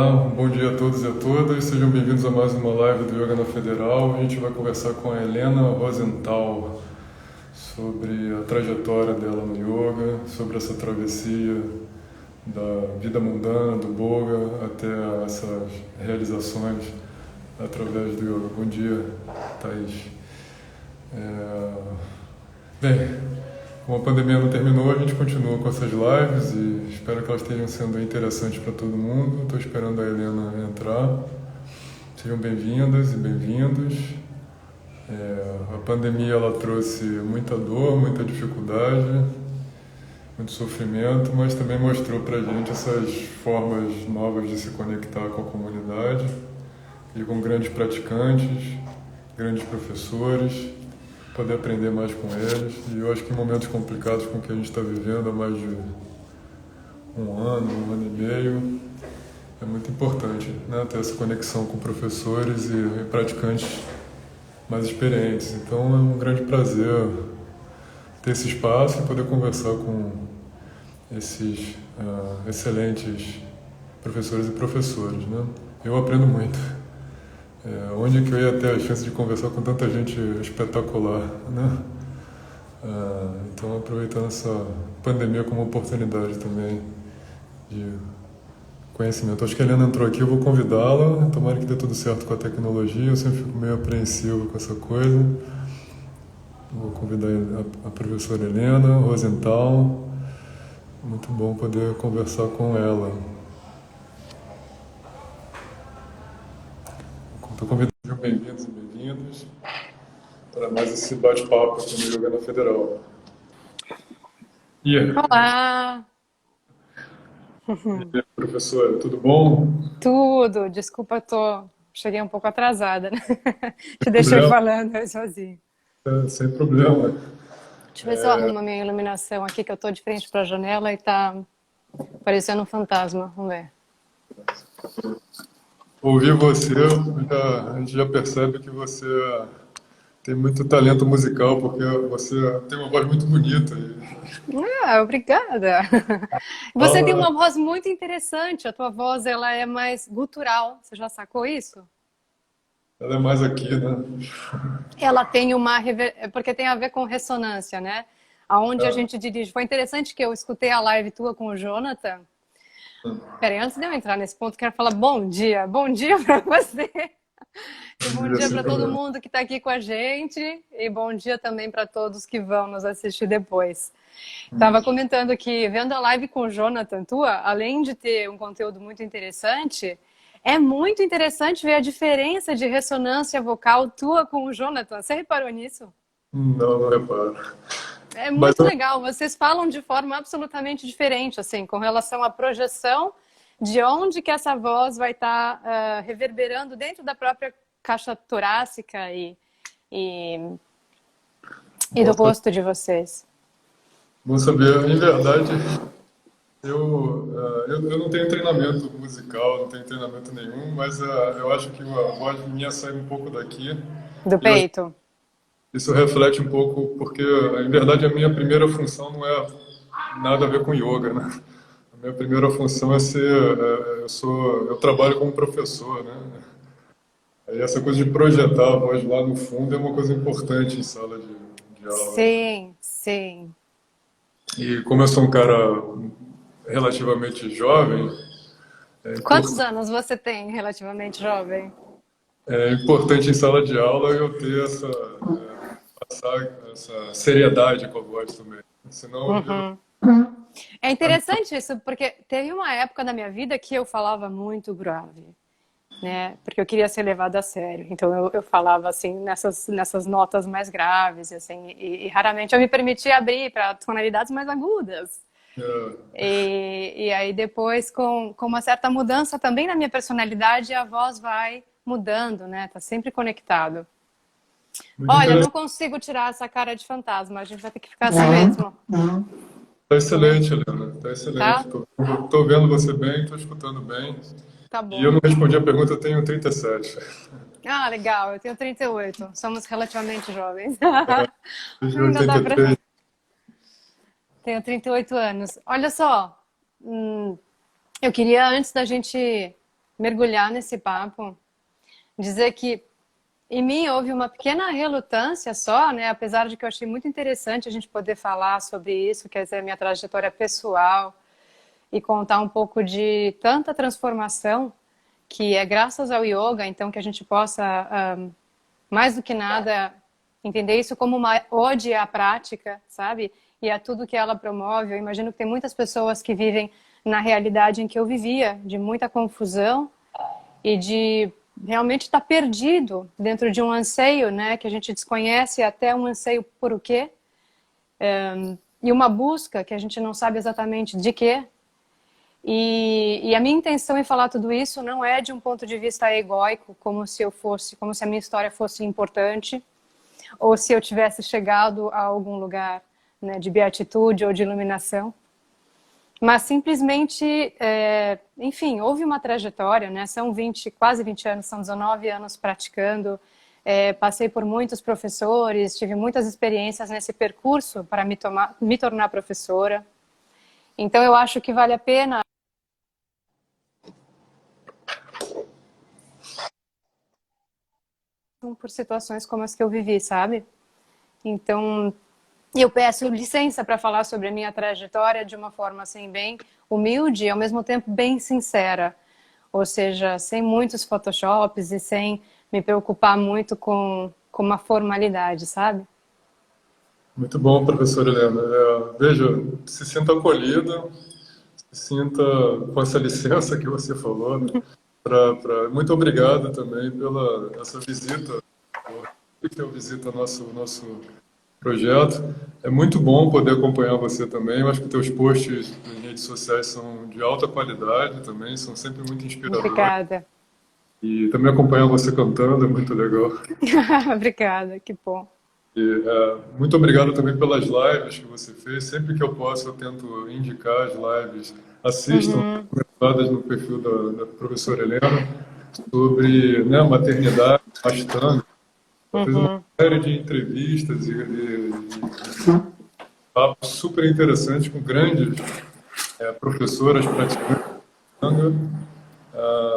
Bom dia a todos e a todas, sejam bem-vindos a mais uma live do Yoga na Federal. A gente vai conversar com a Helena Rosenthal sobre a trajetória dela no yoga, sobre essa travessia da vida mundana, do Boga, até essas realizações através do yoga. Bom dia, Thaís. Bem, como a pandemia não terminou, a gente continua com essas lives e espero que elas estejam sendo interessantes para todo mundo. Estou esperando a Helena entrar. Sejam bem-vindas e bem-vindos. A pandemia ela trouxe muita dor, muita dificuldade, muito sofrimento, mas também mostrou para a gente essas formas novas de se conectar com a comunidade e com grandes praticantes, grandes professores, poder aprender mais com eles. E eu acho que em momentos complicados como que a gente está vivendo há mais de um ano e meio, é muito importante, né, ter essa conexão com professores e praticantes mais experientes. Então é um grande prazer ter esse espaço e poder conversar com esses excelentes professores e professoras, né? Eu aprendo muito. Onde que eu ia ter a chance de conversar com tanta gente espetacular, né? Então, aproveitando essa pandemia como oportunidade também de conhecimento. Acho que a Helena entrou aqui, eu vou convidá-la. Tomara que dê tudo certo com a tecnologia. Eu sempre fico meio apreensivo com essa coisa. Vou convidar a professora Helena Rosenthal. Muito bom poder conversar com ela. Estou convidando, sejam bem-vindos e bem-vindas para mais esse bate-papo aqui no Yoga na Federal. E aí, Olá, professora, tudo bom? tudo. Desculpa, cheguei um pouco atrasada, né? Te Sem deixei problema, falando aí sozinho. sem problema. Deixa eu ver se eu arrumo a minha iluminação aqui, que eu tô de frente para a janela e tá parecendo um fantasma. Vamos ver. Ouvir você, a gente já percebe que você tem muito talento musical, porque você tem uma voz muito bonita e Ah, obrigada. Você tem fala, uma voz muito interessante. A tua voz, ela é mais gutural. Você já sacou isso? ela é mais aqui, né? Ela tem porque tem a ver com ressonância, né? Aonde a gente dirige. Foi interessante que eu escutei a live tua com o Jonathan. Peraí, antes de eu entrar nesse ponto, quero falar bom dia para você. E bom dia Sem para todo problema. mundo que está aqui com a gente. E bom dia também para todos que vão nos assistir depois. Estava comentando que, vendo a live com o Jonathan, tua, além de ter um conteúdo muito interessante, é muito interessante ver a diferença de ressonância vocal tua com o Jonathan. Você reparou nisso? Não, não reparo. É Mas muito legal. Vocês falam de forma absolutamente diferente, assim, com relação à projeção de onde que essa voz vai estar reverberando dentro da própria caixa torácica e, e do bom, rosto de vocês. bom saber. Em verdade, eu não tenho treinamento musical, não tenho treinamento nenhum, mas eu acho que a voz minha sai um pouco daqui. Do E eu acho que peito? isso reflete um pouco, porque, em verdade, a minha primeira função não é nada a ver com yoga, né? A minha primeira função é eu trabalho como professor, né? Aí essa coisa de projetar a voz lá no fundo é uma coisa importante em sala de aula. Sim, sim. E como eu sou um cara relativamente jovem, é Quantos importante, anos você tem, relativamente jovem? é importante em sala de aula eu ter passar essa seriedade com a voz também. Senão, Uhum. É interessante isso, porque teve uma época da minha vida que eu falava muito grave, né? Porque eu queria ser levada a sério. Então eu falava assim nessas notas mais graves, assim, e raramente eu me permitia abrir para tonalidades mais agudas. E aí depois, com uma certa mudança também na minha personalidade, a voz vai mudando, né? Tá sempre conectado. muito Olha, não interessante. consigo tirar essa cara de fantasma, a gente vai ter que ficar assim mesmo, Tá excelente, Helena. Tá excelente. tá? Tô vendo você bem, tô escutando bem. Tá E eu bom. não respondi a pergunta, eu tenho 37. Ah, legal, eu tenho 38. Somos relativamente jovens. Desde Ainda dá pra. 83. Tenho 38 anos. Olha só, eu queria, antes da gente mergulhar nesse papo, dizer que em mim houve uma pequena relutância só, né? Apesar de que eu achei muito interessante a gente poder falar sobre isso, quer dizer, a minha trajetória pessoal e contar um pouco de tanta transformação que é graças ao yoga, então que a gente possa, mais do que nada, entender isso como uma ode à prática, sabe? E a tudo que ela promove. Eu imagino que tem muitas pessoas que vivem na realidade em que eu vivia, de muita confusão e de realmente estar perdido dentro de um anseio, né, que a gente desconhece, até um anseio por o quê, e uma busca que a gente não sabe exatamente de quê. E a minha intenção em falar tudo isso não é de um ponto de vista egóico, como se a minha história fosse importante, ou se eu tivesse chegado a algum lugar, né, de beatitude ou de iluminação. Mas simplesmente, enfim, houve uma trajetória, né? São quase 20 anos, são 19 anos praticando, passei por muitos professores, tive muitas experiências nesse percurso para me tornar professora. Então eu acho que vale a pena por situações como as que eu vivi, sabe? Então, eu peço licença para falar sobre a minha trajetória de uma forma assim bem humilde e ao mesmo tempo bem sincera, ou seja, sem muitos photoshops e sem me preocupar muito com uma formalidade, sabe? Muito bom, professora Helena. Veja, se sinta acolhida, se sinta com essa licença que você falou, né? Muito obrigado também pela essa visita, que eu visito nosso projeto. É muito bom poder acompanhar você também. Eu acho que teus posts em redes sociais são de alta qualidade também, são sempre muito inspiradores. Obrigada. E também acompanhar você cantando é muito legal. Obrigada, que bom. Muito obrigado também pelas lives que você fez. Sempre que eu posso, eu tento indicar as lives. Assistam, gravadas no perfil da professora Helena, sobre, né, maternidade, Ashtanga. Ela fez uma série de entrevistas e papos super interessantes com grandes professoras praticantes de Ashtanga,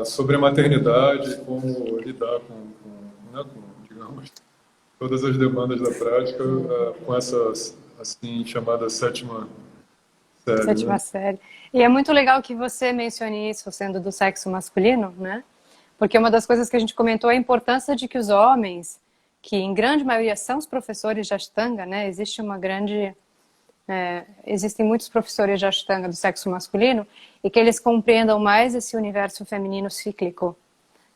sobre a maternidade, como lidar né, digamos, todas as demandas da prática com essa assim chamada sétima série. Sétima Né? série. E é muito legal que você mencione isso, sendo do sexo masculino, né? Porque uma das coisas que a gente comentou é a importância de que os homens, que em grande maioria são os professores de Ashtanga, né? Existem muitos professores de Ashtanga do sexo masculino, e que eles compreendam mais esse universo feminino cíclico,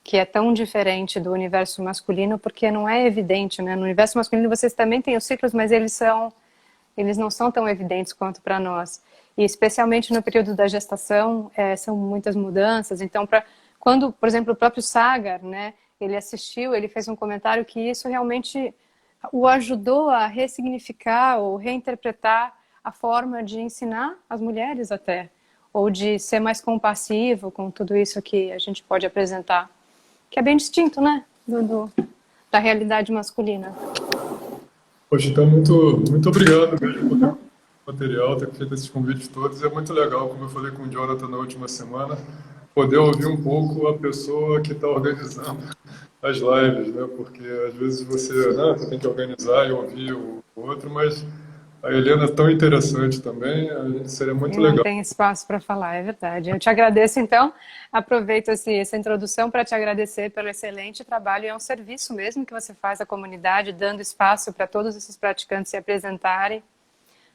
que é tão diferente do universo masculino, porque não é evidente, né? No universo masculino vocês também têm os ciclos, mas eles não são tão evidentes quanto para nós. E especialmente no período da gestação, são muitas mudanças. Então, quando, por exemplo, o próprio Sagar, né, ele fez um comentário que isso realmente o ajudou a ressignificar ou reinterpretar a forma de ensinar as mulheres até, ou de ser mais compassivo com tudo isso que a gente pode apresentar, que é bem distinto, né, da realidade masculina. Poxa, então muito obrigado mesmo por ter material, ter feito esses convites todos. É muito legal, como eu falei com o Jonathan na última semana, poder ouvir um pouco a pessoa que está organizando as lives, né? Porque às vezes você tem que organizar e ouvir o outro, mas a Helena é tão interessante também, seria muito legal. Não tem espaço para falar, é verdade. Eu te agradeço, então, aproveito essa introdução para te agradecer pelo excelente trabalho, e é um serviço mesmo que você faz à comunidade, dando espaço para todos esses praticantes se apresentarem,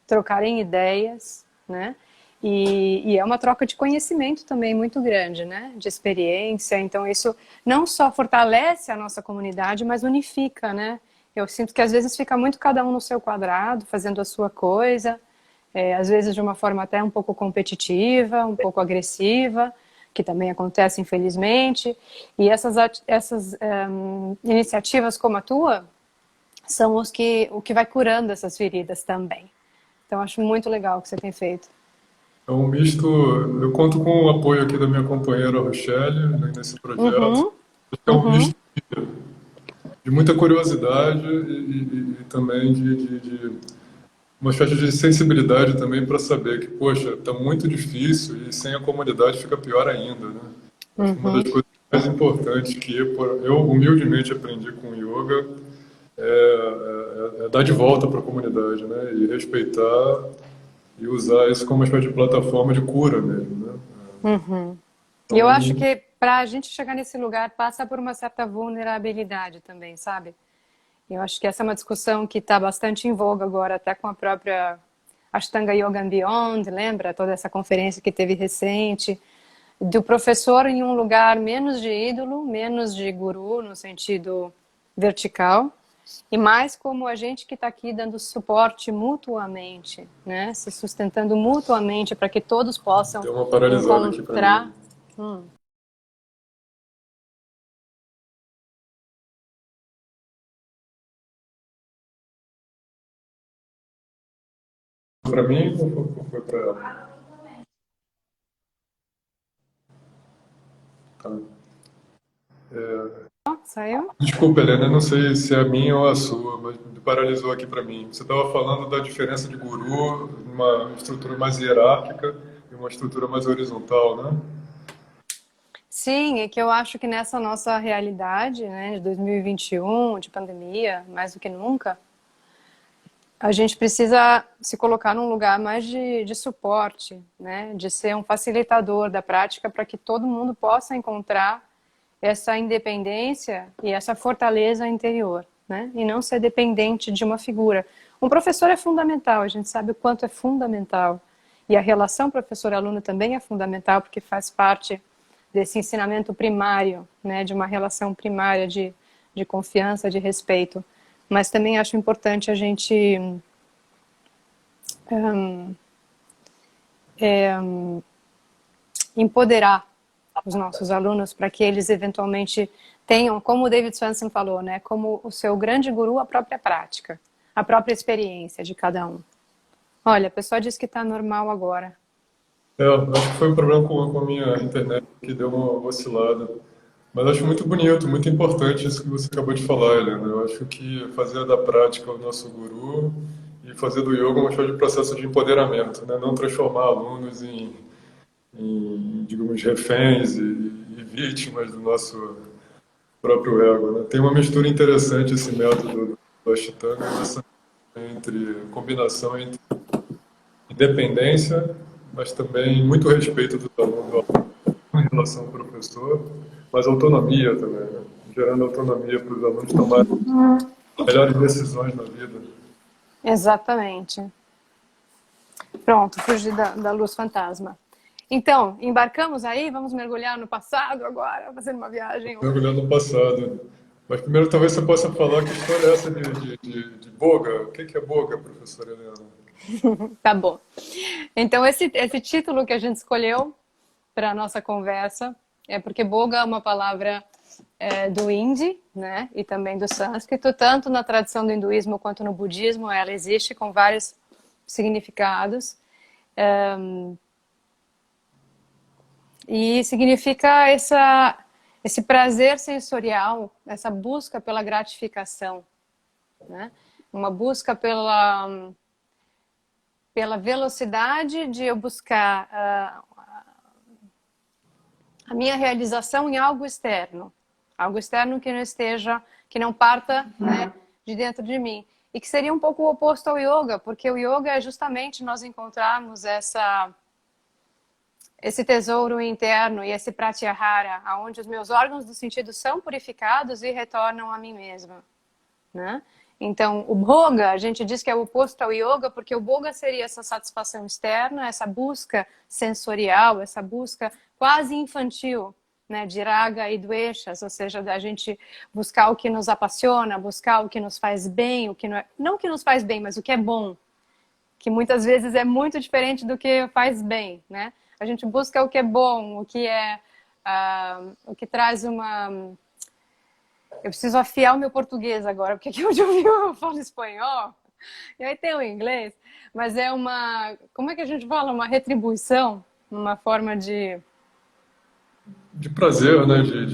trocarem ideias, né? E é uma troca de conhecimento também muito grande, né? De experiência, então isso não só fortalece a nossa comunidade, mas unifica, né? Eu sinto que às vezes fica muito cada um no seu quadrado, fazendo a sua coisa, às vezes de uma forma até um pouco competitiva, um pouco agressiva, que também acontece infelizmente, e essas iniciativas como a tua são o que vai curando essas feridas também. Então acho muito legal o que você tem feito. É um misto, eu conto com o apoio aqui da minha companheira Rochelle, né, nesse projeto. É um misto de muita curiosidade e também de uma espécie de sensibilidade também para saber que, poxa, está muito difícil e sem a comunidade fica pior ainda, né? Acho que uma das coisas mais importantes que eu humildemente aprendi com o yoga é dar de volta para a comunidade, né? E respeitar e usar isso como uma espécie de plataforma de cura mesmo, né? Uhum. E eu acho Então, que para a gente chegar nesse lugar passa por uma certa vulnerabilidade também, sabe? Eu acho que essa é uma discussão que está bastante em voga agora, até com a própria Ashtanga Yoga and Beyond, lembra? Toda essa conferência que teve recente, do professor em um lugar menos de ídolo, menos de guru, no sentido vertical, e mais como a gente que está aqui dando suporte mutuamente, né? Se sustentando mutuamente para que todos possam deu uma paralisada aqui para encontrar. mim. Para mim ou foi para ela? Tá. Saiu? Desculpa, Helena, não sei se é a minha ou a sua, mas me paralisou aqui para mim. Você estava falando da diferença de guru, uma estrutura mais hierárquica e uma estrutura mais horizontal, né? Sim, é que eu acho que nessa nossa realidade, né, de 2021, de pandemia, mais do que nunca, a gente precisa se colocar num lugar mais de suporte, né, de ser um facilitador da prática para que todo mundo possa encontrar essa independência e essa fortaleza interior, né, e não ser dependente de uma figura. Um professor é fundamental, a gente sabe o quanto é fundamental. E a relação professor-aluno também é fundamental, porque faz parte desse ensinamento primário, né, de uma relação primária de confiança, de respeito. Mas também acho importante a gente empoderar os nossos alunos para que eles eventualmente tenham, como o David Swenson falou, né, como o seu grande guru, a própria prática, a própria experiência de cada um. Olha, a pessoa diz que está normal agora. Acho que foi um problema com a minha internet que deu uma oscilada. Mas acho muito bonito, muito importante isso que você acabou de falar, Helena. Eu acho que fazer da prática o nosso guru e fazer do yoga uma espécie de processo de empoderamento, né? Não transformar alunos em digamos, reféns e vítimas do nosso próprio ego, né? Tem uma mistura interessante esse método do Ashtanga entre combinação entre independência, mas também muito respeito do aluno em relação ao professor, mas autonomia também, né? Gerando autonomia para os alunos tomarem melhores decisões na vida. Exatamente. Pronto, fugi da luz fantasma. Então, embarcamos aí, vamos mergulhar no passado agora, fazer uma viagem. Mergulhar no passado. Mas primeiro talvez você possa falar que história é essa de Boga. O que é Boga, professora Helena? Tá bom. Então, esse título que a gente escolheu para a nossa conversa é porque Boga é uma palavra do hindi, né, e também do sânscrito, tanto na tradição do hinduísmo quanto no budismo, ela existe com vários significados. E significa esse prazer sensorial, essa busca pela gratificação, né? Uma busca pela velocidade de eu buscar a minha realização em algo externo que não esteja, que não parta, né, de dentro de mim. E que seria um pouco o oposto ao yoga, porque o yoga é justamente nós encontrarmos esse tesouro interno e esse pratyahara, onde os meus órgãos do sentido são purificados e retornam a mim mesma, né? Então, o Bhoga, a gente diz que é o oposto ao Yoga, porque o Bhoga seria essa satisfação externa, essa busca sensorial, essa busca quase infantil, né, de Raga e Dveshas, ou seja, da gente buscar o que nos apaixona, buscar o que nos faz bem, o que não o que nos faz bem, mas o que é bom, que muitas vezes é muito diferente do que faz bem, né? A gente busca o que é bom, o que é o que traz uma. Eu preciso afiar o meu português agora, porque aqui onde eu falo espanhol, e aí tem o inglês, mas é uma. Como é que a gente fala? Uma retribuição, uma forma De prazer, né? de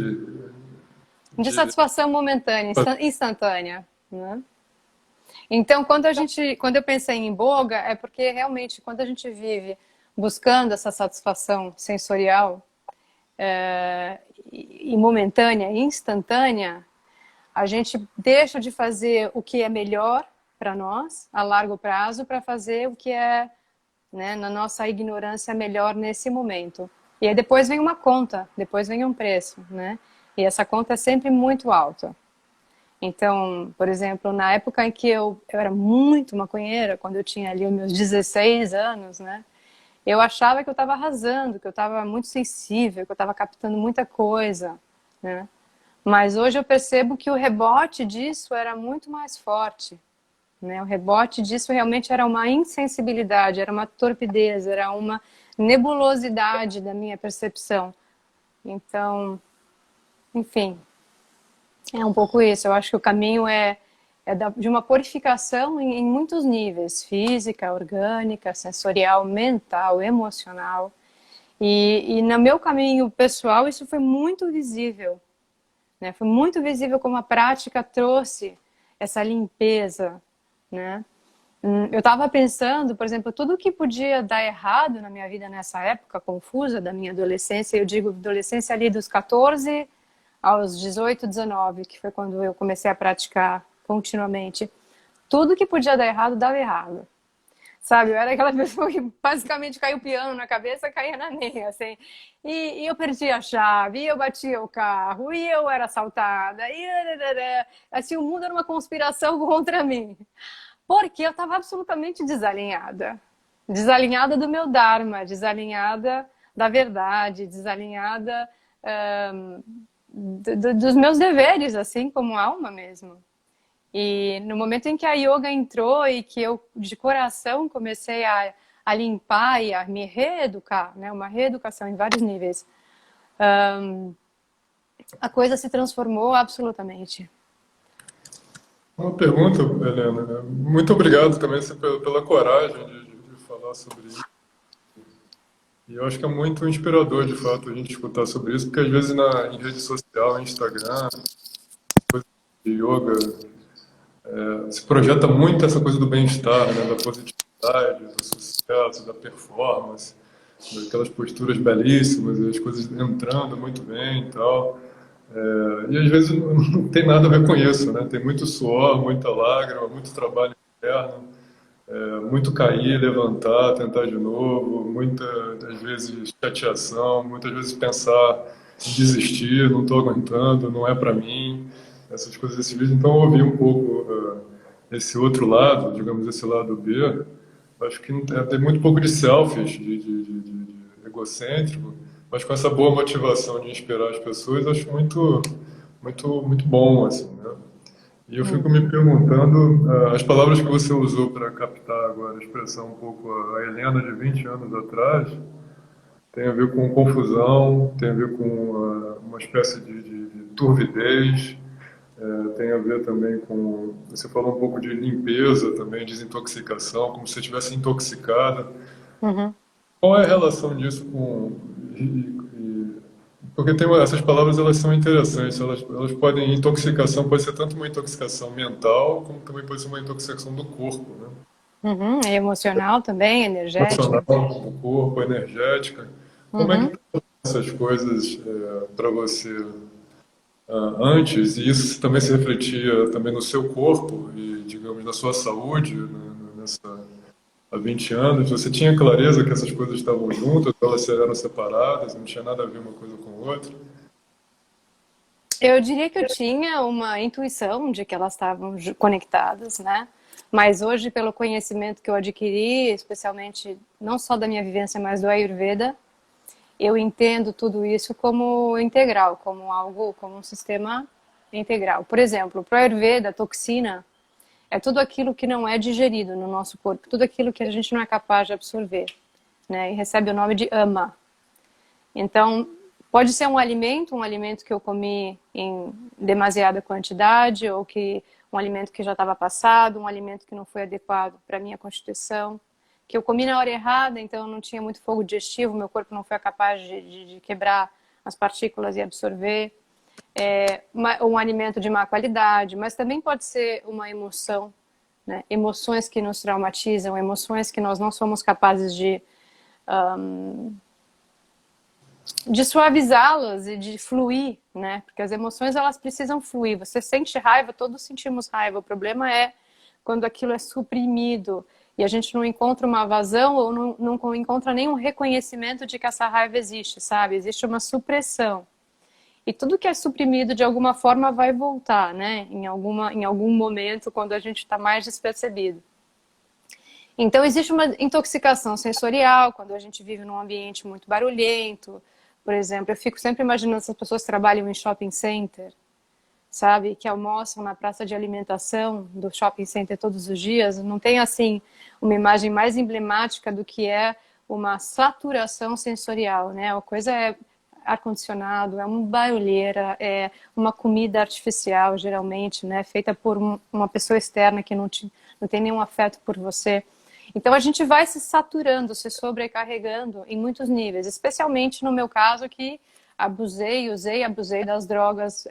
De... satisfação momentânea, instantânea, né? Então, quando eu pensei em Boga, é porque realmente quando a gente vive buscando essa satisfação sensorial, e momentânea, instantânea, a gente deixa de fazer o que é melhor para nós, a largo prazo, para fazer o que é, né, na nossa ignorância, melhor nesse momento. E aí depois vem uma conta, depois vem um preço, né? E essa conta é sempre muito alta. Então, por exemplo, na época em que eu era muito maconheira, quando eu tinha ali os meus 16 anos, né? Eu achava que eu estava arrasando, que eu estava muito sensível, que eu estava captando muita coisa, né? Mas hoje eu percebo que o rebote disso era muito mais forte, né? O rebote disso realmente era uma insensibilidade, era uma torpidez, era uma nebulosidade da minha percepção. Então, enfim, é um pouco isso. Eu acho que o caminho de uma purificação em muitos níveis, física, orgânica, sensorial, mental, emocional. E no meu caminho pessoal isso foi muito visível, né? Foi muito visível como a prática trouxe essa limpeza, né? Eu estava pensando, por exemplo, tudo que podia dar errado na minha vida nessa época confusa da minha adolescência, eu digo adolescência ali dos 14 aos 18, 19, que foi quando eu comecei a praticar continuamente. Tudo que podia dar errado, dava errado. Sabe, eu era aquela pessoa que basicamente caiu o piano na cabeça, caía na minha, assim. E eu perdi a chave, e eu batia o carro, e eu era assaltada, e assim, o mundo era uma conspiração contra mim. Porque eu estava absolutamente desalinhada. Desalinhada do meu Dharma, desalinhada da verdade, desalinhada dos meus deveres, assim, como alma mesmo. E no momento em que a yoga entrou e que eu, de coração, comecei a limpar e a me reeducar, né? Uma reeducação em vários níveis, a coisa se transformou absolutamente. Uma pergunta, Helena. Muito obrigado também assim, pela coragem de falar sobre isso. E eu acho que é muito inspirador, de fato, a gente escutar sobre isso, porque às vezes em rede social, Instagram, coisa de yoga, se projeta muito essa coisa do bem-estar, né, da positividade, do sucesso, da performance, daquelas posturas belíssimas, e as coisas entrando muito bem e tal. E às vezes não tem nada a ver com isso, né? Tem muito suor, muita lágrima, muito trabalho interno, muito cair, levantar, tentar de novo, muitas vezes chateação, muitas vezes pensar em desistir, não estou aguentando, não é para mim, essas coisas desse vídeo. Então eu ouvi um pouco esse outro lado, digamos esse lado B. Acho que tem muito pouco de selfish, de egocêntrico, mas com essa boa motivação de inspirar as pessoas, acho muito bom, assim, né? E eu fico me perguntando, as palavras que você usou para captar agora, expressar um pouco a Helena de 20 anos atrás, tem a ver com confusão, tem a ver com uma espécie de turvidez, tem a ver também com. Você falou um pouco de limpeza também, desintoxicação, como se você estivesse intoxicada. Uhum. Qual é a relação disso porque essas palavras elas são interessantes, elas podem. Intoxicação pode ser tanto uma intoxicação mental, como também pode ser uma intoxicação do corpo, né? Uhum. E emocional também, energética. Emocional, do corpo, energética. Como é que Uhum. estão essas coisas para você antes? E isso também se refletia também no seu corpo e, digamos, na sua saúde, né, há 20 anos? Você tinha clareza que essas coisas estavam juntas, elas eram separadas, não tinha nada a ver uma coisa com a outra? Eu diria que eu tinha uma intuição de que elas estavam conectadas, né? Mas hoje, pelo conhecimento que eu adquiri, especialmente não só da minha vivência, mas do Ayurveda, eu entendo tudo isso como integral, como algo, como um sistema integral. Por exemplo, para o Ayurveda, a toxina é tudo aquilo que não é digerido no nosso corpo, tudo aquilo que a gente não é capaz de absorver, né? E recebe o nome de ama. Então, pode ser um alimento que eu comi em demasiada quantidade, ou que um alimento que já estava passado, um alimento que não foi adequado para a minha constituição, que eu comi na hora errada, então eu não tinha muito fogo digestivo, meu corpo não foi capaz de quebrar as partículas e absorver. Um alimento de má qualidade, mas também pode ser uma emoção, né? Emoções que nos traumatizam, emoções que nós não somos capazes de de suavizá-las e de fluir, né? Porque as emoções, elas precisam fluir. Você sente raiva, todos sentimos raiva. O problema é quando aquilo é suprimido e a gente não encontra uma vazão ou não encontra nenhum reconhecimento de que essa raiva existe, sabe? Existe uma supressão. E tudo que é suprimido, de alguma forma, vai voltar, né? Em algum momento, quando a gente está mais despercebido. Então, existe uma intoxicação sensorial, quando a gente vive num ambiente muito barulhento. Por exemplo, eu fico sempre imaginando essas pessoas que trabalham em shopping center, sabe? Que almoçam na praça de alimentação do shopping center todos os dias. Não tem, assim, uma imagem mais emblemática do que é uma saturação sensorial, né? A coisa é ar-condicionado, é uma barulheira, é uma comida artificial, geralmente, né? Feita por uma pessoa externa que não tem nenhum afeto por você. Então a gente vai se saturando, se sobrecarregando em muitos níveis, especialmente no meu caso que abusei das drogas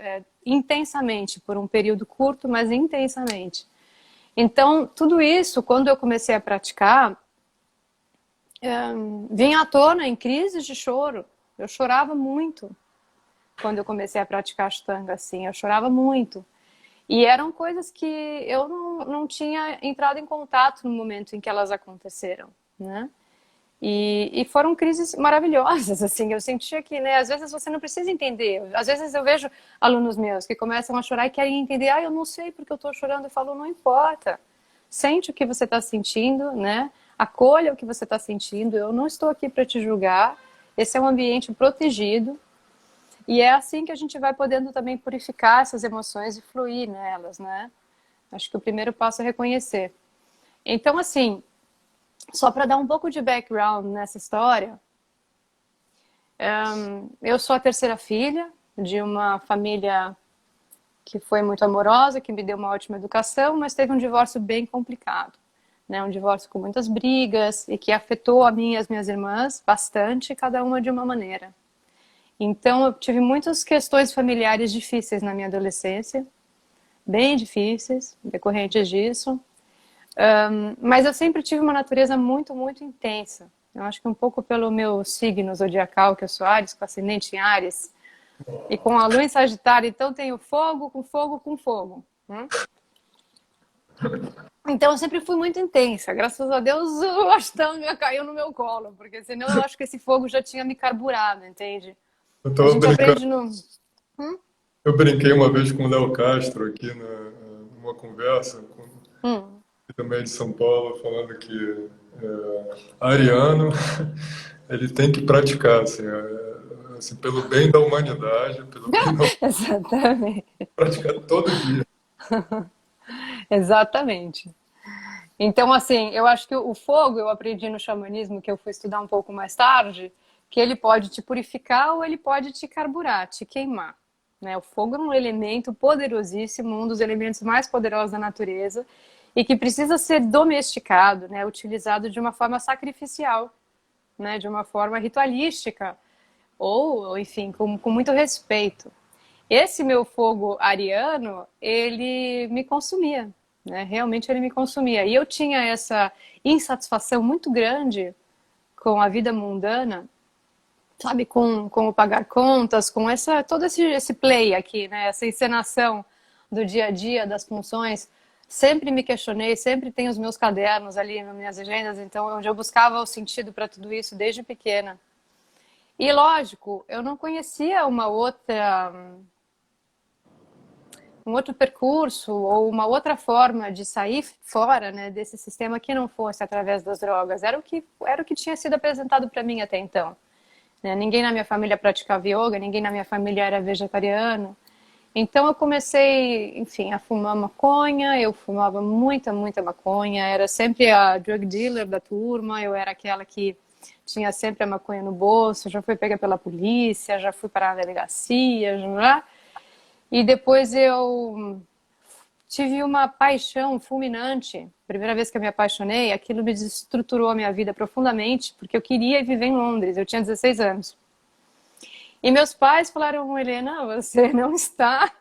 intensamente, por um período curto, mas intensamente. Então tudo isso, quando eu comecei a praticar, vinha à tona em crises de choro. Eu chorava muito quando eu comecei a praticar Ashtanga, assim, eu chorava muito. E eram coisas que eu não tinha entrado em contato no momento em que elas aconteceram, né? E foram crises maravilhosas, assim, eu sentia que, né, às vezes você não precisa entender. Às vezes eu vejo alunos meus que começam a chorar e querem entender, eu não sei porque eu estou chorando. Eu falo, não importa. Sente o que você está sentindo, né? Acolha o que você está sentindo, eu não estou aqui para te julgar. Esse é um ambiente protegido. E é assim que a gente vai podendo também purificar essas emoções e fluir nelas, né? Acho que o primeiro passo é reconhecer. Então, assim, só para dar um pouco de background nessa história, eu sou a terceira filha de uma família que foi muito amorosa, que me deu uma ótima educação, mas teve um divórcio bem complicado, né? Um divórcio com muitas brigas e que afetou a mim e as minhas irmãs bastante, cada uma de uma maneira. Então, eu tive muitas questões familiares difíceis na minha adolescência, bem difíceis, decorrentes disso. Mas eu sempre tive uma natureza muito, muito intensa. Eu acho que um pouco pelo meu signo zodiacal, que eu sou Áries, com ascendente em Áries, e com a lua em Sagitário, então tenho fogo com fogo com fogo. Então eu sempre fui muito intensa. Graças a Deus o Ashtanga caiu no meu colo, porque senão eu acho que esse fogo já tinha me carburado, entende? Eu A tava gente brincando, aprende no... eu brinquei uma vez com o Léo Castro aqui numa conversa, que também é de São Paulo, falando que ariano ele tem que praticar, assim, pelo bem da humanidade, pelo bem da Exatamente. praticar todo dia. Exatamente. Então, assim, eu acho que o fogo, eu aprendi no xamanismo, que eu fui estudar um pouco mais tarde, que ele pode te purificar ou ele pode te carburar, te queimar. Né? O fogo é um elemento poderosíssimo, um dos elementos mais poderosos da natureza, e que precisa ser domesticado, né? Utilizado de uma forma sacrificial, né? De uma forma ritualística, ou enfim, com muito respeito. Esse meu fogo ariano, ele me consumia, né? Realmente ele me consumia. E eu tinha essa insatisfação muito grande com a vida mundana, sabe? Com o pagar contas, com todo esse play aqui, né? Essa encenação do dia a dia, das funções. Sempre me questionei, sempre tenho os meus cadernos ali nas minhas agendas, então onde eu buscava o sentido para tudo isso desde pequena. E lógico, eu não conhecia um outro percurso ou uma outra forma de sair fora, né, desse sistema que não fosse através das drogas. Era o que tinha sido apresentado para mim até então. Né? Ninguém na minha família praticava yoga, ninguém na minha família era vegetariano. Então eu comecei, enfim, a fumar maconha. Eu fumava muita, muita maconha. Era sempre a drug dealer da turma. Eu era aquela que tinha sempre a maconha no bolso. Já fui pega pela polícia, já fui para a delegacia, já. E depois eu tive uma paixão fulminante. Primeira vez que eu me apaixonei, aquilo me desestruturou a minha vida profundamente, porque eu queria viver em Londres. Eu tinha 16 anos. E meus pais falaram, Helena, você não está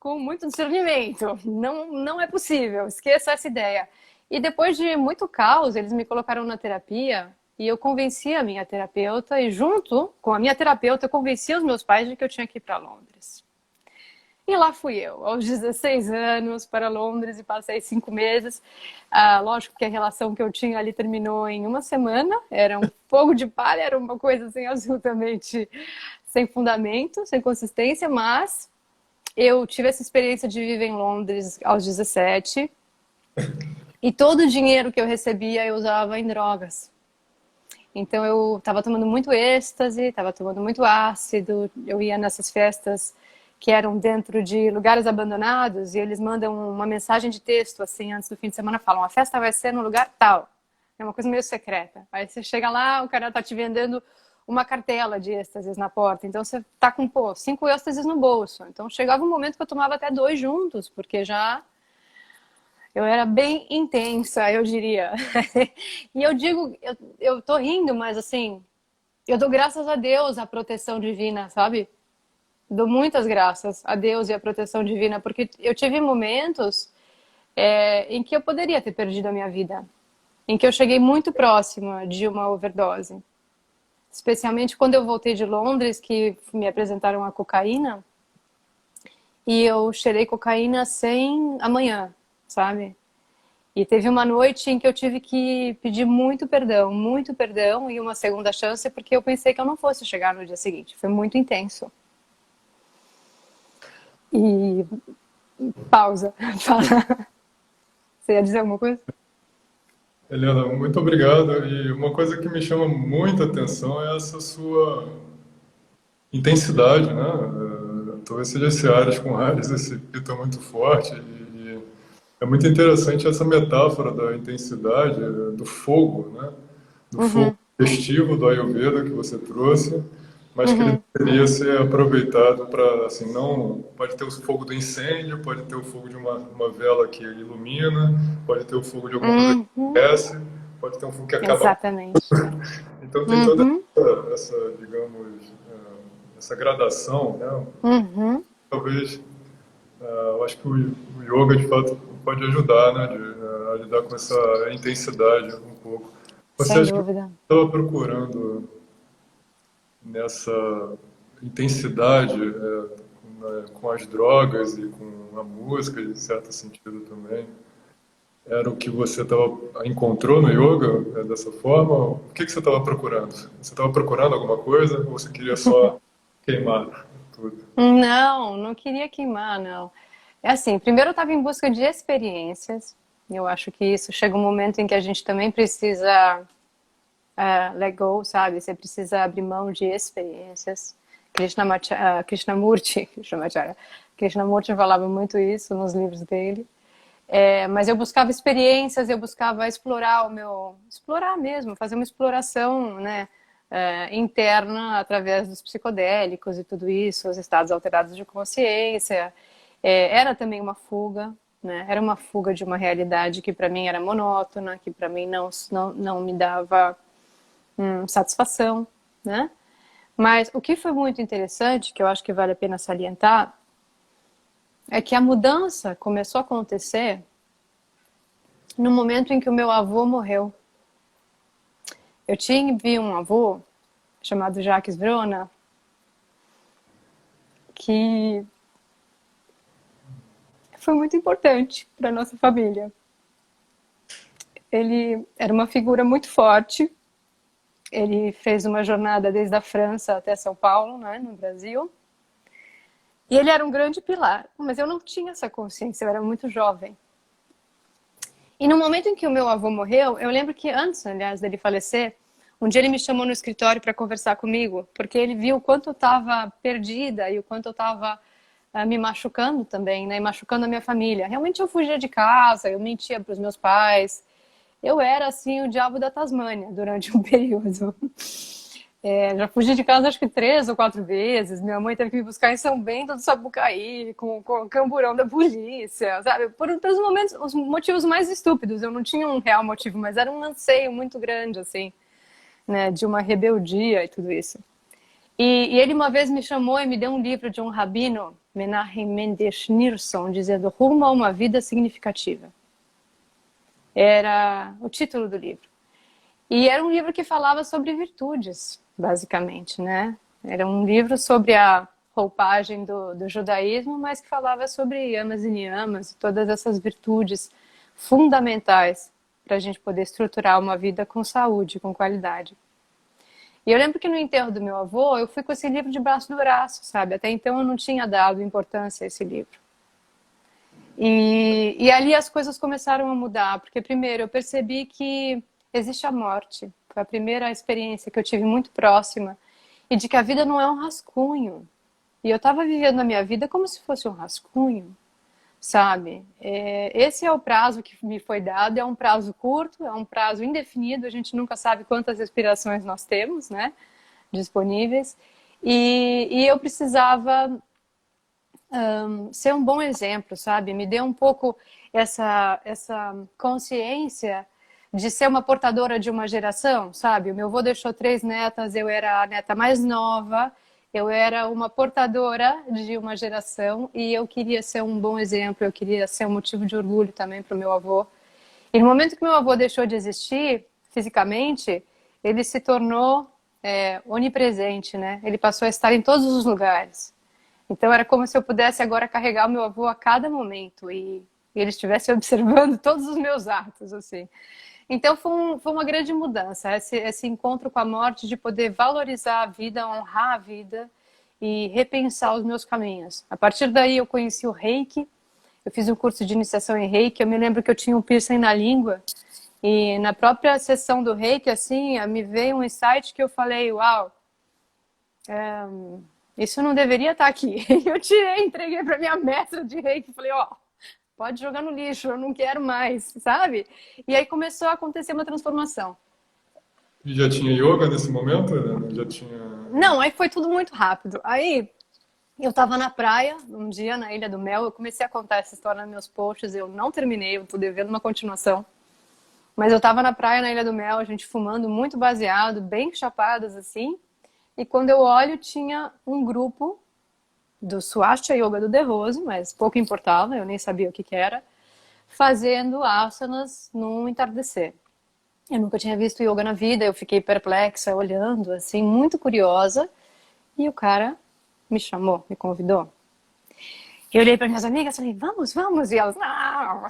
com muito discernimento. Não é possível, esqueça essa ideia. E depois de muito caos, eles me colocaram na terapia. E eu convenci a minha terapeuta, e junto com a minha terapeuta, eu convenci os meus pais de que eu tinha que ir para Londres. E lá fui eu, aos 16 anos, para Londres, e passei 5 meses. Lógico que a relação que eu tinha ali terminou em uma semana, era um fogo de palha, era uma coisa assim, absolutamente sem fundamento, sem consistência, mas eu tive essa experiência de viver em Londres aos 17, e todo o dinheiro que eu recebia eu usava em drogas. Então eu estava tomando muito êxtase, estava tomando muito ácido, eu ia nessas festas que eram dentro de lugares abandonados e eles mandam uma mensagem de texto assim antes do fim de semana, falam: a festa vai ser no lugar tal. É uma coisa meio secreta. Aí você chega lá, o cara tá te vendendo uma cartela de êxtases na porta, então você tá com 5 êxtases no bolso. Então chegava um momento que eu tomava até 2 juntos, porque já eu era bem intensa, eu diria. E eu digo, eu tô rindo, mas assim, eu dou graças a Deus à proteção divina, sabe? Dou muitas graças a Deus e à proteção divina, porque eu tive momentos em que eu poderia ter perdido a minha vida, em que eu cheguei muito próxima de uma overdose. Especialmente quando eu voltei de Londres, que me apresentaram a cocaína, e eu cheirei cocaína sem amanhã, sabe? E teve uma noite em que eu tive que pedir muito perdão e uma segunda chance, porque eu pensei que eu não fosse chegar no dia seguinte. Foi muito intenso. E pausa. Fala. Você ia dizer alguma coisa? Helena, muito obrigado. E uma coisa que me chama muita atenção é essa sua intensidade, né? Talvez seja esse Ares com Ares, esse Pita muito forte. E é muito interessante essa metáfora da intensidade, do fogo, né? Do fogo Uhum, festivo do Ayurveda que você trouxe, mas que ele uhum, deveria ser aproveitado para, assim, não... Pode ter o fogo do incêndio, pode ter o fogo de uma vela que ilumina, pode ter o fogo de alguma coisa que uhum. aquece, pode ter um fogo que acaba. Exatamente. Então tem toda Uhum, digamos, essa gradação, né? uhum. Talvez, eu acho que o yoga, de fato, pode ajudar, né? A lidar com essa intensidade um pouco. Você Sem acha que dúvida. estava procurando nessa intensidade com as drogas e com a música, em certo sentido também? Era o que você encontrou no yoga, dessa forma? O que você estava procurando? Você estava procurando alguma coisa ou você queria só queimar tudo? Não, não queria queimar, não. É assim, primeiro eu estava em busca de experiências. Eu acho que isso chega um momento em que a gente também precisa let go, sabe? Você precisa abrir mão de experiências. Krishnamurti falava muito isso nos livros dele. Mas eu buscava experiências, eu buscava explorar mesmo, fazer uma exploração, né, interna através dos psicodélicos e tudo isso, os estados alterados de consciência. Era também uma fuga, né? Era uma fuga de uma realidade que para mim era monótona, que para mim não me dava satisfação, né? Mas o que foi muito interessante, que eu acho que vale a pena salientar, é que a mudança começou a acontecer no momento em que o meu avô morreu. Eu tive um avô chamado Jacques Vrona, que foi muito importante para a nossa família. Ele era uma figura muito forte. Ele fez uma jornada desde a França até São Paulo, né, no Brasil. E ele era um grande pilar, mas eu não tinha essa consciência, eu era muito jovem. E no momento em que o meu avô morreu, eu lembro que antes, aliás, dele falecer, um dia ele me chamou no escritório para conversar comigo, porque ele viu o quanto eu estava perdida e o quanto eu estava me machucando também, né, e machucando a minha família. Realmente eu fugia de casa, eu mentia para os meus pais. Eu era, assim, o diabo da Tasmânia durante um período. Já fugi de casa acho que 3 ou 4 vezes. Minha mãe teve que me buscar em São Bento do Sapucaí, com o camburão da polícia, sabe? Pelos momentos, os motivos mais estúpidos. Eu não tinha um real motivo, mas era um anseio muito grande, assim, né? De uma rebeldia e tudo isso. E ele uma vez me chamou e me deu um livro de um rabino, Menachem Mendes Schneerson, dizendo Rumo a uma Vida Significativa. Era o título do livro. E era um livro que falava sobre virtudes, basicamente, né? Era um livro sobre a roupagem do judaísmo, mas que falava sobre yamas e niyamas e todas essas virtudes fundamentais para a gente poder estruturar uma vida com saúde, com qualidade. E eu lembro que no enterro do meu avô, eu fui com esse livro debaixo do braço, sabe? Até então eu não tinha dado importância a esse livro. E ali as coisas começaram a mudar, porque primeiro eu percebi que existe a morte. Foi a primeira experiência que eu tive muito próxima, e de que a vida não é um rascunho. E eu estava vivendo a minha vida como se fosse um rascunho, sabe? Esse é o prazo que me foi dado, é um prazo curto, é um prazo indefinido, a gente nunca sabe quantas respirações nós temos, né, disponíveis. E eu precisava ser um bom exemplo, sabe? Me deu um pouco essa consciência de ser uma portadora de uma geração, sabe? O meu avô deixou 3 netas, eu era a neta mais nova, eu era uma portadora de uma geração e eu queria ser um bom exemplo, eu queria ser um motivo de orgulho também para o meu avô. E no momento que meu avô deixou de existir, fisicamente, ele se tornou onipresente, né? Ele passou a estar em todos os lugares. Então era como se eu pudesse agora carregar o meu avô a cada momento e ele estivesse observando todos os meus atos, assim. Então foi uma grande mudança, esse encontro com a morte, de poder valorizar a vida, honrar a vida e repensar os meus caminhos. A partir daí eu conheci o Reiki, eu fiz um curso de iniciação em Reiki, eu me lembro que eu tinha um piercing na língua e na própria sessão do Reiki, assim, me veio um insight que eu falei, uau, isso não deveria estar aqui. Eu tirei, entreguei para minha mestra de Reiki e falei, ó, pode jogar no lixo, eu não quero mais, sabe? E aí começou a acontecer uma transformação. E já tinha yoga nesse momento, Helena? Já tinha... Não, aí foi tudo muito rápido. Aí eu tava na praia, um dia na Ilha do Mel, eu comecei a contar essa história nos meus posts, eu não terminei, eu tô devendo uma continuação. Mas eu tava na praia na Ilha do Mel, a gente fumando muito baseado, bem chapadas assim. E quando eu olho, tinha um grupo do Swastika Yoga do De Rose, mas pouco importava, eu nem sabia o que era, fazendo asanas num entardecer. Eu nunca tinha visto yoga na vida, eu fiquei perplexa, olhando, assim, muito curiosa. E o cara me chamou, me convidou. Eu olhei para minhas amigas e falei, vamos, vamos. E elas, não,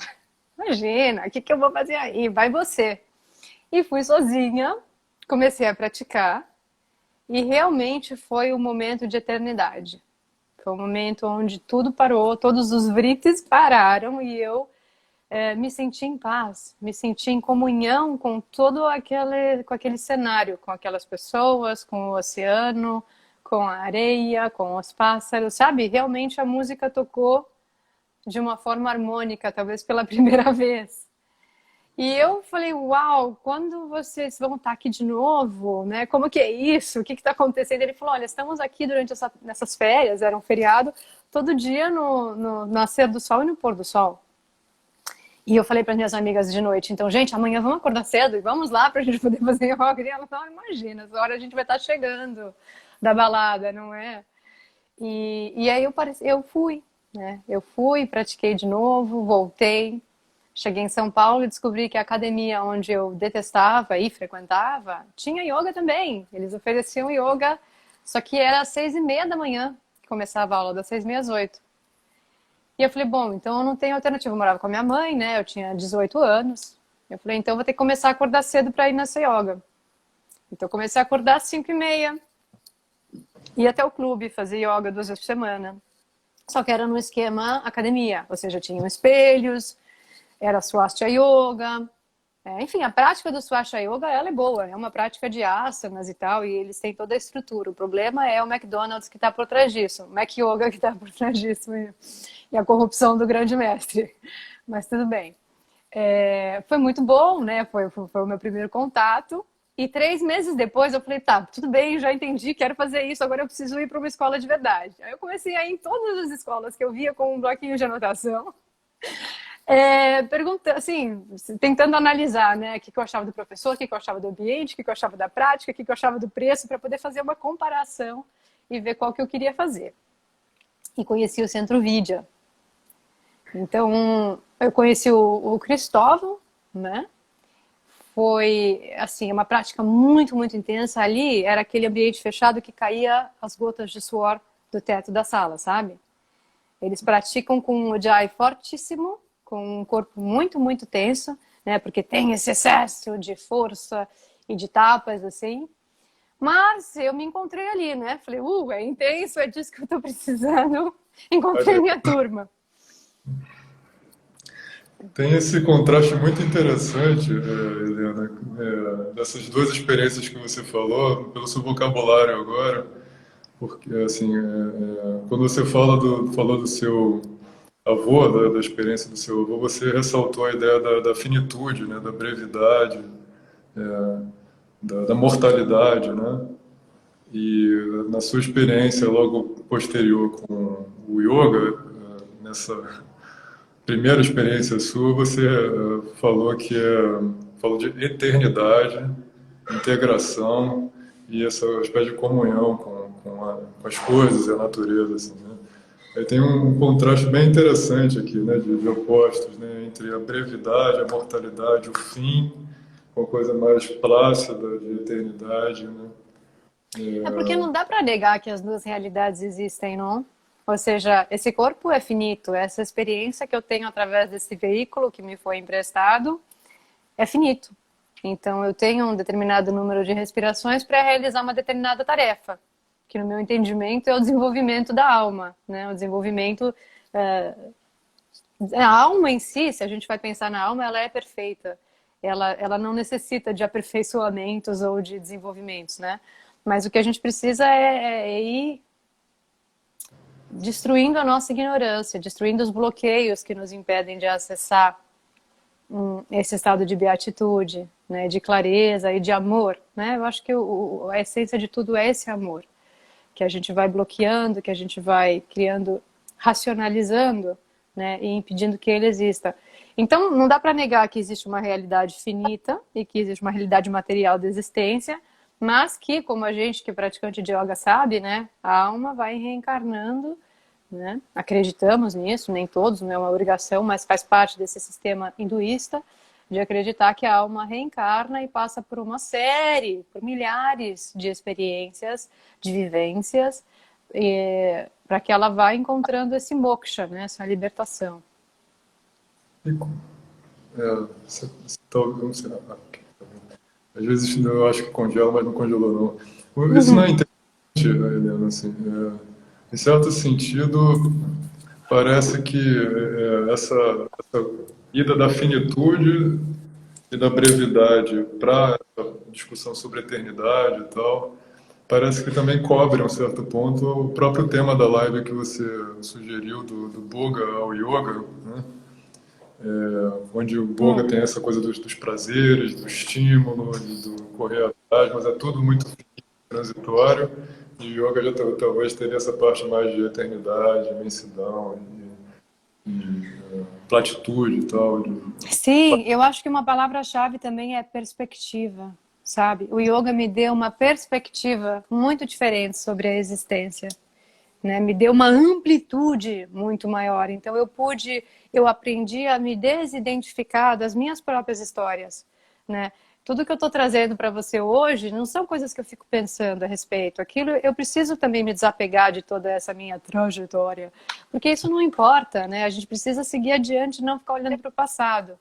imagina, o que eu vou fazer aí? Vai você. E fui sozinha, comecei a praticar. E realmente foi um momento de eternidade. Foi um momento onde tudo parou, todos os vrites pararam e eu me senti em paz, me senti em comunhão com todo aquele cenário, com aquelas pessoas, com o oceano, com a areia, com os pássaros, sabe? Realmente a música tocou de uma forma harmônica, talvez pela primeira vez. E eu falei, uau, quando vocês vão estar aqui de novo, né? Como que é isso? O que está acontecendo? Ele falou, olha, estamos aqui durante nessas férias, era um feriado, todo dia no nascer do sol e no pôr do sol. E eu falei para minhas amigas de noite, então, gente, amanhã vamos acordar cedo e vamos lá para a gente poder fazer yoga. E ela falou, imagina, essa hora a gente vai estar chegando da balada, não é? E aí eu fui, né? Eu fui, pratiquei de novo, voltei. Cheguei em São Paulo e descobri que a academia onde eu detestava e frequentava tinha yoga também. Eles ofereciam yoga, só que era às 6h30 da manhã, que começava a aula, das 6h30 às 8h. E eu falei, bom, então eu não tenho alternativa. Eu morava com a minha mãe, né? Eu tinha 18 anos. Eu falei, então eu vou ter que começar a acordar cedo para ir nessa yoga. Então eu comecei a acordar às 5h30. Ia até o clube fazer yoga 2 vezes por semana. Só que era no esquema academia, ou seja, tinham espelhos, era Swastika Yoga. Enfim, a prática do Swastika Yoga, ela é boa, é uma prática de asanas e tal, e eles têm toda a estrutura. O problema é o McDonald's que está por trás disso, o Mac Yoga que está por trás disso, e a corrupção do grande mestre. Mas tudo bem. Foi muito bom, né? Foi o meu primeiro contato. E 3 meses depois eu falei, tá, tudo bem, já entendi, quero fazer isso, agora eu preciso ir para uma escola de verdade. Aí eu comecei a ir em todas as escolas que eu via com um bloquinho de anotação. Perguntando, assim, tentando analisar, né, o que eu achava do professor, o que eu achava do ambiente, o que eu achava da prática, o que eu achava do preço, para poder fazer uma comparação e ver qual que eu queria fazer. E conheci o Centro Vidya. Então, eu conheci o Cristóvão, né? foi, assim, uma prática muito, muito intensa. Ali era aquele ambiente fechado que caía as gotas de suor do teto da sala, sabe? Eles praticam com um Ujjayi fortíssimo, com um corpo muito, muito tenso, né? Porque tem esse excesso de força e de tapas, assim. Mas eu me encontrei ali, né? Falei, é intenso, é disso que eu tô precisando. Encontrei minha turma. Tem esse contraste muito interessante, Helena, dessas duas experiências que você falou, pelo seu vocabulário agora, porque, assim, quando você falou do seu avô, da experiência do seu avô, você ressaltou a ideia da finitude, né, da brevidade, é, da mortalidade, né? E na sua experiência logo posterior com o yoga, nessa primeira experiência sua, você falou falou de eternidade, integração e essa espécie de comunhão com as coisas e a natureza, assim, né? Aí tem um contraste bem interessante aqui, né, de opostos, né, entre a brevidade, a mortalidade, o fim, uma coisa mais plácida de eternidade, né? É porque não dá para negar que as duas realidades existem, não? Ou seja, esse corpo é finito, essa experiência que eu tenho através desse veículo que me foi emprestado é finito. Então eu tenho um determinado número de respirações para realizar uma determinada tarefa, que no meu entendimento é o desenvolvimento da alma, né? O desenvolvimento a alma em si, se a gente vai pensar na alma, ela é perfeita. Ela não necessita de aperfeiçoamentos ou de desenvolvimentos, né? Mas o que a gente precisa é ir destruindo a nossa ignorância, destruindo os bloqueios que nos impedem de acessar esse estado de beatitude, né, de clareza e de amor, né? Eu acho que a essência de tudo é esse amor, que a gente vai bloqueando, que a gente vai criando, racionalizando, né, e impedindo que ele exista. Então, não dá para negar que existe uma realidade finita e que existe uma realidade material da existência, mas que, como a gente que é praticante de yoga sabe, né, a alma vai reencarnando, né? Acreditamos nisso, nem todos, não é uma obrigação, mas faz parte desse sistema hinduísta de acreditar que a alma reencarna e passa por uma série, por milhares de experiências, de vivências, para que ela vá encontrando esse moksha, né? Essa libertação. Não sei, às vezes eu acho que congela, mas não congelou não. Isso não é interessante, Helena, assim, em certo sentido, parece que essa ida da finitude e da brevidade para a discussão sobre eternidade e tal, parece que também cobre, a um certo ponto, o próprio tema da live que você sugeriu, do Boga ao Yoga, né? Onde o Boga tem essa coisa dos prazeres, do estímulo, do correr atrás, mas é tudo muito transitório. E o yoga já talvez teria essa parte mais de eternidade, imensidão e platitude e tal. Sim, eu acho que uma palavra-chave também é perspectiva, sabe? O yoga me deu uma perspectiva muito diferente sobre a existência, né? Me deu uma amplitude muito maior. Então eu aprendi a me desidentificar das minhas próprias histórias, né? Tudo que eu estou trazendo para você hoje não são coisas que eu fico pensando a respeito. Aquilo eu preciso também me desapegar de toda essa minha trajetória, porque isso não importa, né? A gente precisa seguir adiante e não ficar olhando para o passado.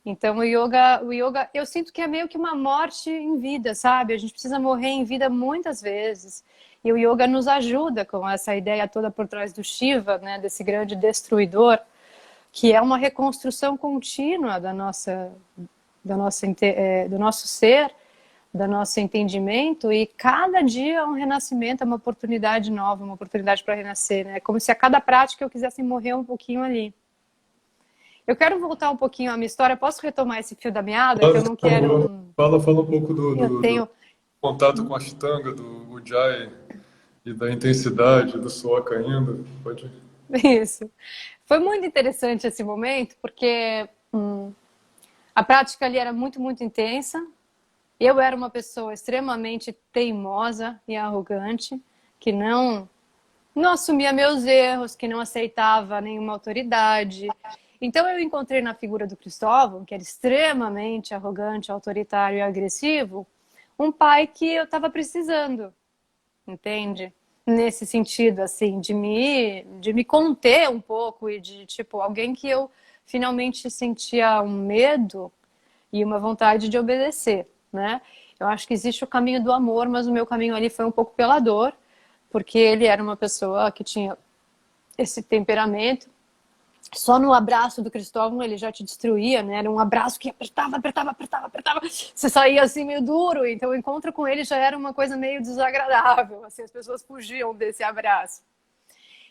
Então o yoga, eu sinto que é meio que uma morte em vida, sabe? A gente precisa morrer em vida muitas vezes. E o yoga nos ajuda com essa ideia toda por trás do Shiva, né? Desse grande destruidor, que é uma reconstrução contínua do nosso ser, do nosso entendimento, e cada dia é um renascimento, é uma oportunidade nova, uma oportunidade para renascer, né? Como se a cada prática eu quisesse morrer um pouquinho ali. Eu quero voltar um pouquinho à minha história. Posso retomar esse fio da meada? Que eu não quero. Fala um pouco Eu do tenho. contato com a Ashtanga, do Ujjayi e da intensidade do suor caindo. Pode. Isso. Foi muito interessante esse momento, porque a prática ali era muito, muito intensa. Eu era uma pessoa extremamente teimosa e arrogante, que não assumia meus erros, que não aceitava nenhuma autoridade. Então eu encontrei na figura do Cristóvão, que era extremamente arrogante, autoritário e agressivo, um pai que eu estava precisando, entende? Nesse sentido, assim, de me conter um pouco e de, tipo, alguém que eu finalmente sentia um medo e uma vontade de obedecer, né? Eu acho que existe o caminho do amor, mas o meu caminho ali foi um pouco pela dor, porque ele era uma pessoa que tinha esse temperamento. Só no abraço do Cristóvão ele já te destruía, né? Era um abraço que apertava, apertava, apertava, apertava. Você saía assim meio duro, então o encontro com ele já era uma coisa meio desagradável, assim, as pessoas fugiam desse abraço.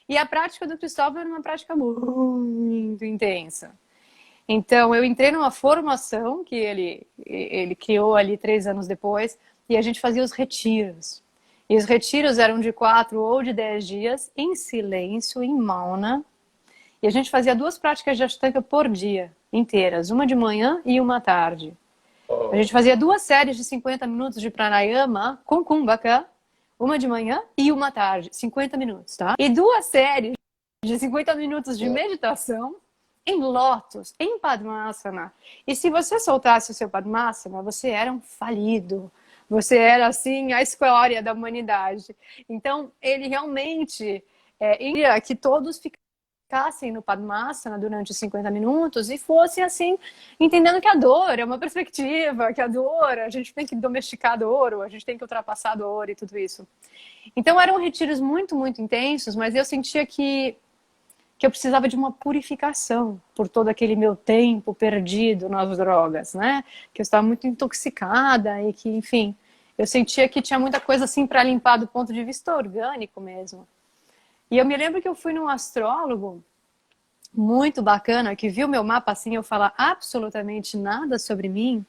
E a prática do Cristóvão era uma prática muito intensa. Então, eu entrei numa formação que ele criou ali 3 anos depois, e a gente fazia os retiros. E os retiros eram de 4 ou de 10 dias, em silêncio, em Mauna. E a gente fazia 2 práticas de Ashtanga por dia, inteiras, uma de manhã e uma à tarde. A gente fazia 2 séries de 50 minutos de pranayama com kumbhaka, uma de manhã e uma à tarde, 50 minutos, tá? E 2 séries de 50 minutos de meditação em lótus, em Padmasana. E se você soltasse o seu Padmasana, você era um falido. Você era, assim, a escória da humanidade. Então, ele realmente queria que todos ficassem no Padmasana durante os 50 minutos e fossem, assim, entendendo que a dor é uma perspectiva, que a dor, a gente tem que domesticar a dor, a gente tem que ultrapassar a dor e tudo isso. Então, eram retiros muito, muito intensos, mas eu sentia que eu precisava de uma purificação por todo aquele meu tempo perdido nas drogas, né? Que eu estava muito intoxicada e que, enfim, eu sentia que tinha muita coisa assim para limpar do ponto de vista orgânico mesmo. E eu me lembro que eu fui num astrólogo muito bacana que viu meu mapa assim, eu falar absolutamente nada sobre mim.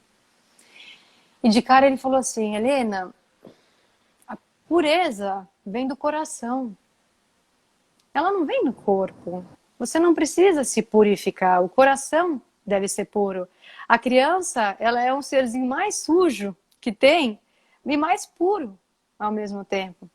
E de cara ele falou assim: Helena, a pureza vem do coração. Ela não vem do corpo. Você não precisa se purificar. O coração deve ser puro. A criança, ela é um serzinho mais sujo que tem e mais puro ao mesmo tempo.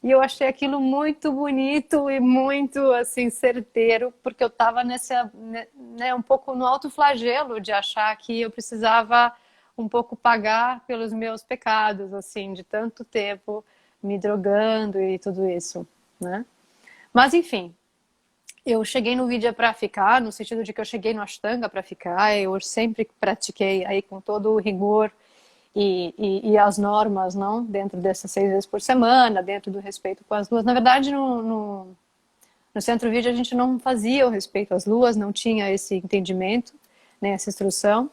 E eu achei aquilo muito bonito e muito, assim, certeiro, porque eu estava nessa, né, um pouco no alto flagelo de achar que eu precisava um pouco pagar pelos meus pecados, assim, de tanto tempo me drogando e tudo isso, né? Mas, enfim, eu cheguei no Vidya para ficar, no sentido de que eu cheguei no Ashtanga para ficar, eu sempre pratiquei aí com todo o rigor e as normas, não? Dentro dessas 6 vezes por semana, dentro do respeito com as luas. Na verdade, no Centro Vidya a gente não fazia o respeito às luas, não tinha esse entendimento, né, essa instrução.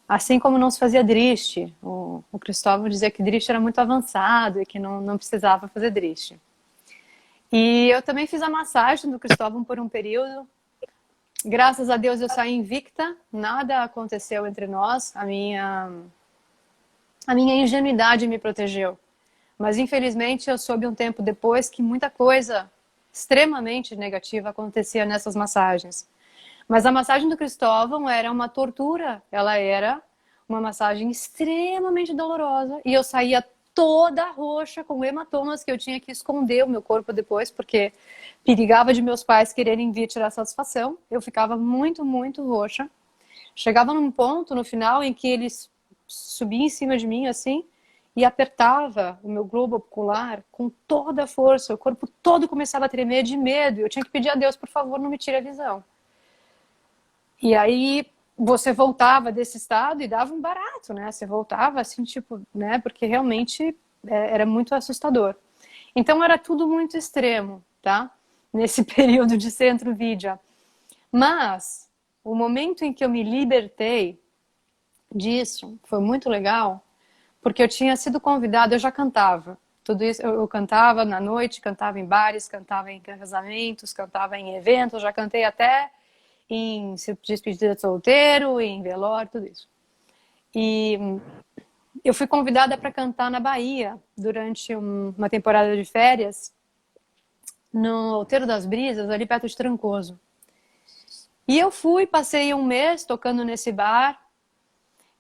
Assim como não se fazia drishti. O Cristóvão dizia que drishti era muito avançado e que não precisava fazer drishti. E eu também fiz a massagem do Cristóvão por um período. Graças a Deus eu saí invicta, nada aconteceu entre nós, a minha ingenuidade me protegeu. Mas infelizmente eu soube um tempo depois que muita coisa extremamente negativa acontecia nessas massagens. Mas a massagem do Cristóvão era uma tortura, ela era uma massagem extremamente dolorosa e eu saía toda roxa com hematomas que eu tinha que esconder o meu corpo depois, porque perigava de meus pais quererem vir tirar satisfação. Eu ficava muito, muito roxa. Chegava num ponto no final em que eles subiam em cima de mim assim e apertava o meu globo ocular com toda a força. O corpo todo começava a tremer de medo. Eu tinha que pedir a Deus, por favor, não me tire a visão. E aí você voltava desse estado e dava um barato, né? Você voltava assim, tipo, né? Porque realmente era muito assustador. Então era tudo muito extremo, tá? Nesse período de Centro Vidya. Mas o momento em que eu me libertei disso foi muito legal, porque eu tinha sido convidada, eu já cantava. Tudo isso eu cantava na noite, cantava em bares, cantava em casamentos, cantava em eventos, já cantei até em despedida de solteiro, em velório, tudo isso. E eu fui convidada para cantar na Bahia durante uma temporada de férias no Outeiro das Brisas, ali perto de Trancoso. E eu fui, passei um mês tocando nesse bar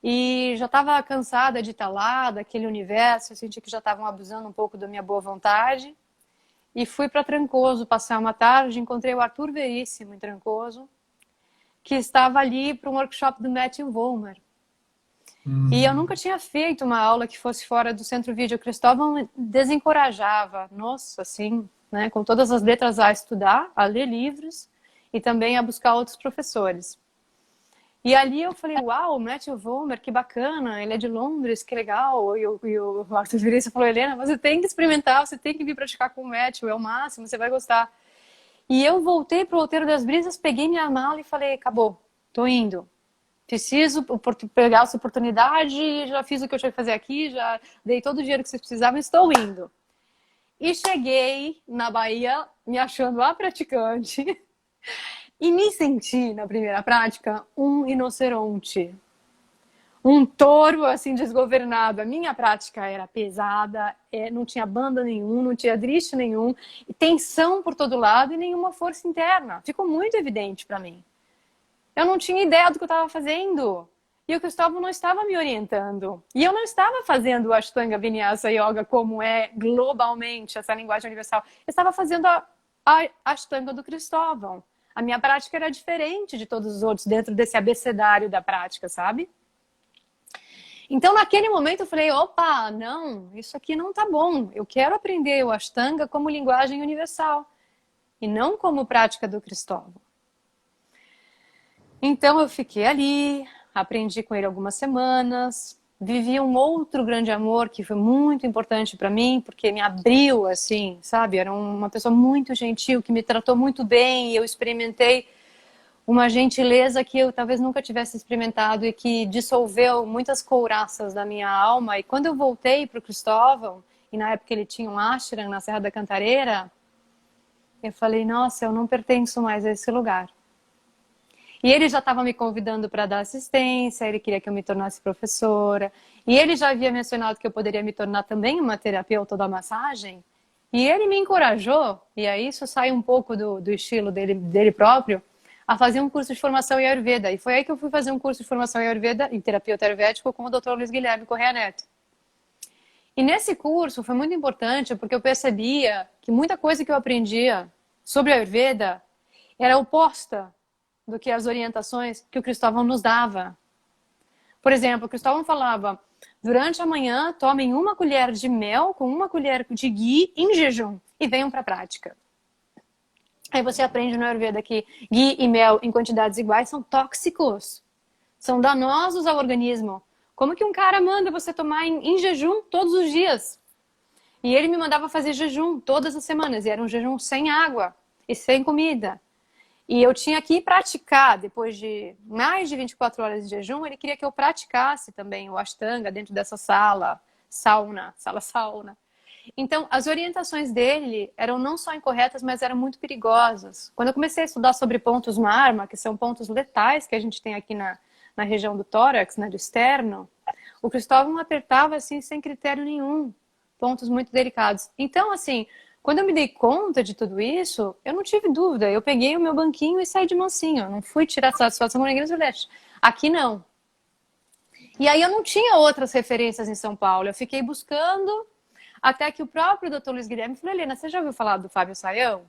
e já estava cansada de estar lá, daquele universo, eu senti que já estavam abusando um pouco da minha boa vontade. e fui para Trancoso passar uma tarde. Encontrei o Arthur Veríssimo em Trancoso, que estava ali para um workshop do Matthew Vollmer. E eu nunca tinha feito uma aula que fosse fora do Centro Vídeo. O Cristóvão desencorajava, nossa, assim, né, com todas as letras a estudar, a ler livros e também a buscar outros professores. E ali eu falei, uau, o Matthew Vollmer, que bacana, ele é de Londres, que legal. E o Arthur Veríssimo falou, Helena, você tem que experimentar, você tem que vir praticar com o Matthew, é o máximo, você vai gostar. E eu voltei para o Outeiro das Brisas, peguei minha mala e falei, acabou, tô indo. Preciso pegar essa oportunidade, já fiz o que eu tinha que fazer aqui, já dei todo o dinheiro que vocês precisavam, estou indo. E cheguei na Bahia, me achando a praticante, e me senti, na primeira prática, um rinoceronte. Um touro, assim, desgovernado. A minha prática era pesada, não tinha banda nenhum, não tinha drift nenhum, tensão por todo lado e nenhuma força interna. Ficou muito evidente para mim. Eu não tinha ideia do que eu estava fazendo. E o Cristóvão não estava me orientando. E eu não estava fazendo o Ashtanga Vinyasa Yoga como é globalmente essa linguagem universal. Eu estava fazendo a Ashtanga do Cristóvão. A minha prática era diferente de todos os outros dentro desse abecedário da prática, sabe? Então, naquele momento, eu falei, opa, não, isso aqui não tá bom. Eu quero aprender o Ashtanga como linguagem universal e não como prática do Cristóvão. Então, eu fiquei ali, aprendi com ele algumas semanas, vivi um outro grande amor que foi muito importante para mim, porque me abriu, assim, sabe? Era uma pessoa muito gentil, que me tratou muito bem, e eu experimentei uma gentileza que eu talvez nunca tivesse experimentado e que dissolveu muitas couraças da minha alma. E quando eu voltei para o Cristóvão, e na época ele tinha um ashram na Serra da Cantareira, eu falei, nossa, eu não pertenço mais a esse lugar. E ele já estava me convidando para dar assistência, ele queria que eu me tornasse professora. E ele já havia mencionado que eu poderia me tornar também uma terapeuta da massagem. E ele me encorajou, e aí isso sai um pouco do estilo dele próprio, a fazer um curso de formação em Ayurveda. E foi aí que eu fui fazer um curso de formação em Ayurveda, em terapeuta ayurvédico, com o Dr. Luiz Guilherme Correia Neto. E nesse curso foi muito importante, porque eu percebia que muita coisa que eu aprendia sobre Ayurveda era oposta do que as orientações que o Cristóvão nos dava. Por exemplo, o Cristóvão falava, durante a manhã, tomem uma colher de mel com uma colher de ghee em jejum e venham para a prática. Aí você aprende no Ayurveda que ghee e mel em quantidades iguais são tóxicos, são danosos ao organismo. Como que um cara manda você tomar em jejum todos os dias? E ele me mandava fazer jejum todas as semanas, e era um jejum sem água e sem comida. E eu tinha que praticar, depois de mais de 24 horas de jejum, ele queria que eu praticasse também o Ashtanga dentro dessa sala sauna. Então, as orientações dele eram não só incorretas, mas eram muito perigosas. Quando eu comecei a estudar sobre pontos Marma, que são pontos letais que a gente tem aqui na região do tórax, do externo, o Cristóvão apertava assim, sem critério nenhum, pontos muito delicados. Então, assim, quando eu me dei conta de tudo isso, eu não tive dúvida. Eu peguei o meu banquinho e saí de mansinho. Eu não fui tirar satisfação com ninguém no Sudeste. Aqui não. E aí eu não tinha outras referências em São Paulo. Eu fiquei buscando, até que o próprio Dr. Luiz Guilherme falou, Helena, você já ouviu falar do Fábio Sayão?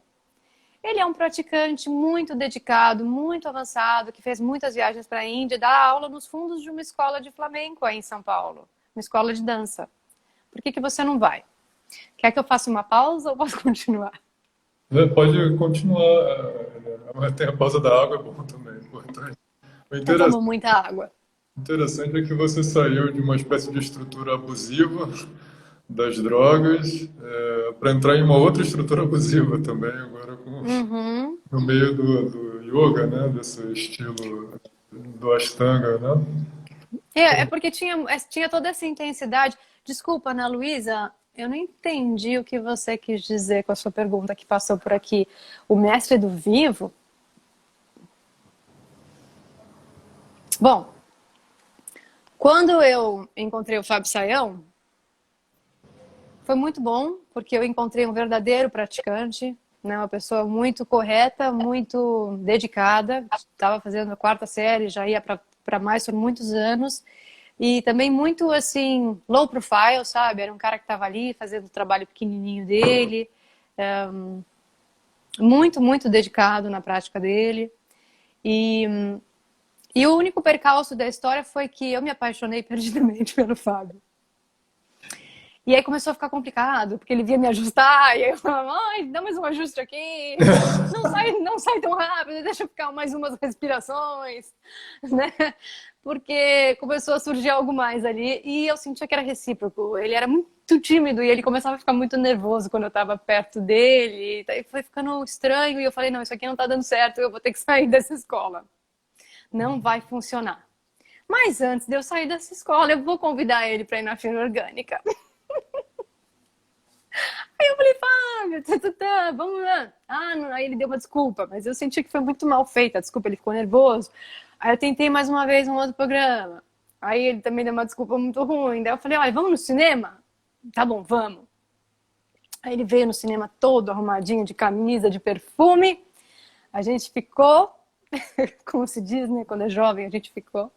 Ele é um praticante muito dedicado, muito avançado, que fez muitas viagens para a Índia, dá aula nos fundos de uma escola de flamenco aí em São Paulo. Uma escola de dança. Por que você não vai? Quer que eu faça uma pausa ou posso continuar? Pode continuar. Até a pausa da água é bom também, importante. O Eu tomo muita água. interessante é que você saiu de uma espécie de estrutura abusiva das drogas para entrar em uma outra estrutura abusiva também, agora no meio do yoga, né? Desse estilo do Ashtanga, né? É porque tinha toda essa intensidade. Desculpa, Ana Luísa, eu não entendi o que você quis dizer com a sua pergunta que passou por aqui. O mestre do vivo? Bom, quando eu encontrei o Fábio Sayão, foi muito bom, porque eu encontrei um verdadeiro praticante, né? Uma pessoa muito correta, muito dedicada. Estava fazendo a 4ª série, já ia para mais por muitos anos. E também muito, assim, low profile, sabe? Era um cara que estava ali fazendo o trabalho pequenininho dele, muito, muito dedicado na prática dele. E, e o único percalço da história foi que eu me apaixonei perdidamente pelo Fábio. E aí começou a ficar complicado, porque ele vinha me ajustar, e aí eu falava, ai, dá mais um ajuste aqui, não sai tão rápido, deixa eu ficar mais umas respirações, né? Porque começou a surgir algo mais ali, e eu sentia que era recíproco. Ele era muito tímido, e ele começava a ficar muito nervoso quando eu estava perto dele, e daí foi ficando estranho, e eu falei, não, isso aqui não está dando certo, eu vou ter que sair dessa escola. Não vai funcionar. Mas antes de eu sair dessa escola, eu vou convidar ele para ir na feira orgânica. Aí eu falei, Fábio, vamos lá. Ah, não. Aí ele deu uma desculpa, mas eu senti que foi muito mal feita a desculpa, ele ficou nervoso. Aí eu tentei mais uma vez um outro programa. Aí ele também deu uma desculpa muito ruim. Daí eu falei, olha, vamos no cinema? Tá bom, vamos. Aí ele veio no cinema todo arrumadinho, de camisa, de perfume. A gente ficou, como se diz, né? Quando é jovem, a gente ficou.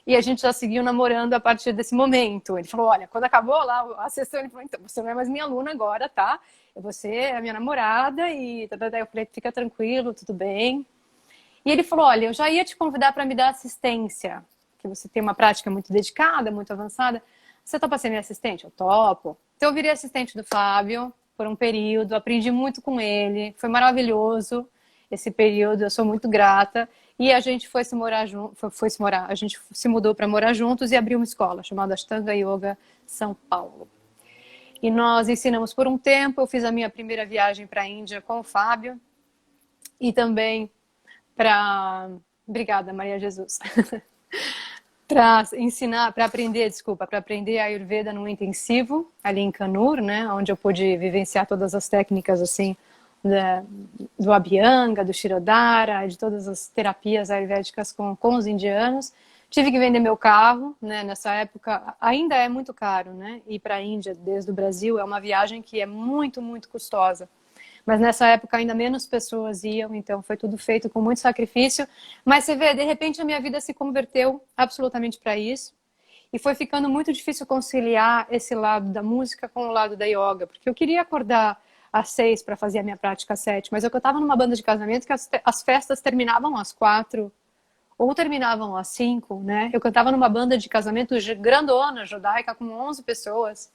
E a gente já seguiu namorando a partir desse momento. Ele falou, olha, quando acabou lá a sessão, ele falou, então, você não é mais minha aluna agora, tá? Você é a minha namorada e... Eu falei, fica tranquilo, tudo bem. E ele falou, olha, eu já ia te convidar para me dar assistência, que você tem uma prática muito dedicada, muito avançada. Você topa ser minha assistente? Eu topo. Então eu virei assistente do Fábio por um período, aprendi muito com ele, foi maravilhoso esse período, eu sou muito grata. E a gente foi se morar junto, a gente se mudou para morar juntos e abriu uma escola chamada Ashtanga Yoga São Paulo. E nós ensinamos por um tempo, eu fiz a minha primeira viagem para a Índia com o Fábio e também para... Obrigada, Maria Jesus. Para ensinar, para aprender a Ayurveda num intensivo ali em Kannur, né, onde eu pude vivenciar todas as técnicas assim do Abhyanga, do Shirodhara, de todas as terapias ayurvédicas com os indianos. Tive que vender meu carro, né, nessa época ainda é muito caro, né, ir para a Índia desde o Brasil é uma viagem que é muito, muito custosa. Mas nessa época ainda menos pessoas iam, então foi tudo feito com muito sacrifício. Mas você vê, de repente a minha vida se converteu absolutamente para isso. E foi ficando muito difícil conciliar esse lado da música com o lado da yoga. Porque eu queria acordar às 6 para fazer a minha prática às 7. Mas eu estava numa banda de casamento que as festas terminavam às 4 ou terminavam às 5, né? Eu cantava numa banda de casamento grandona, judaica, com 11 pessoas.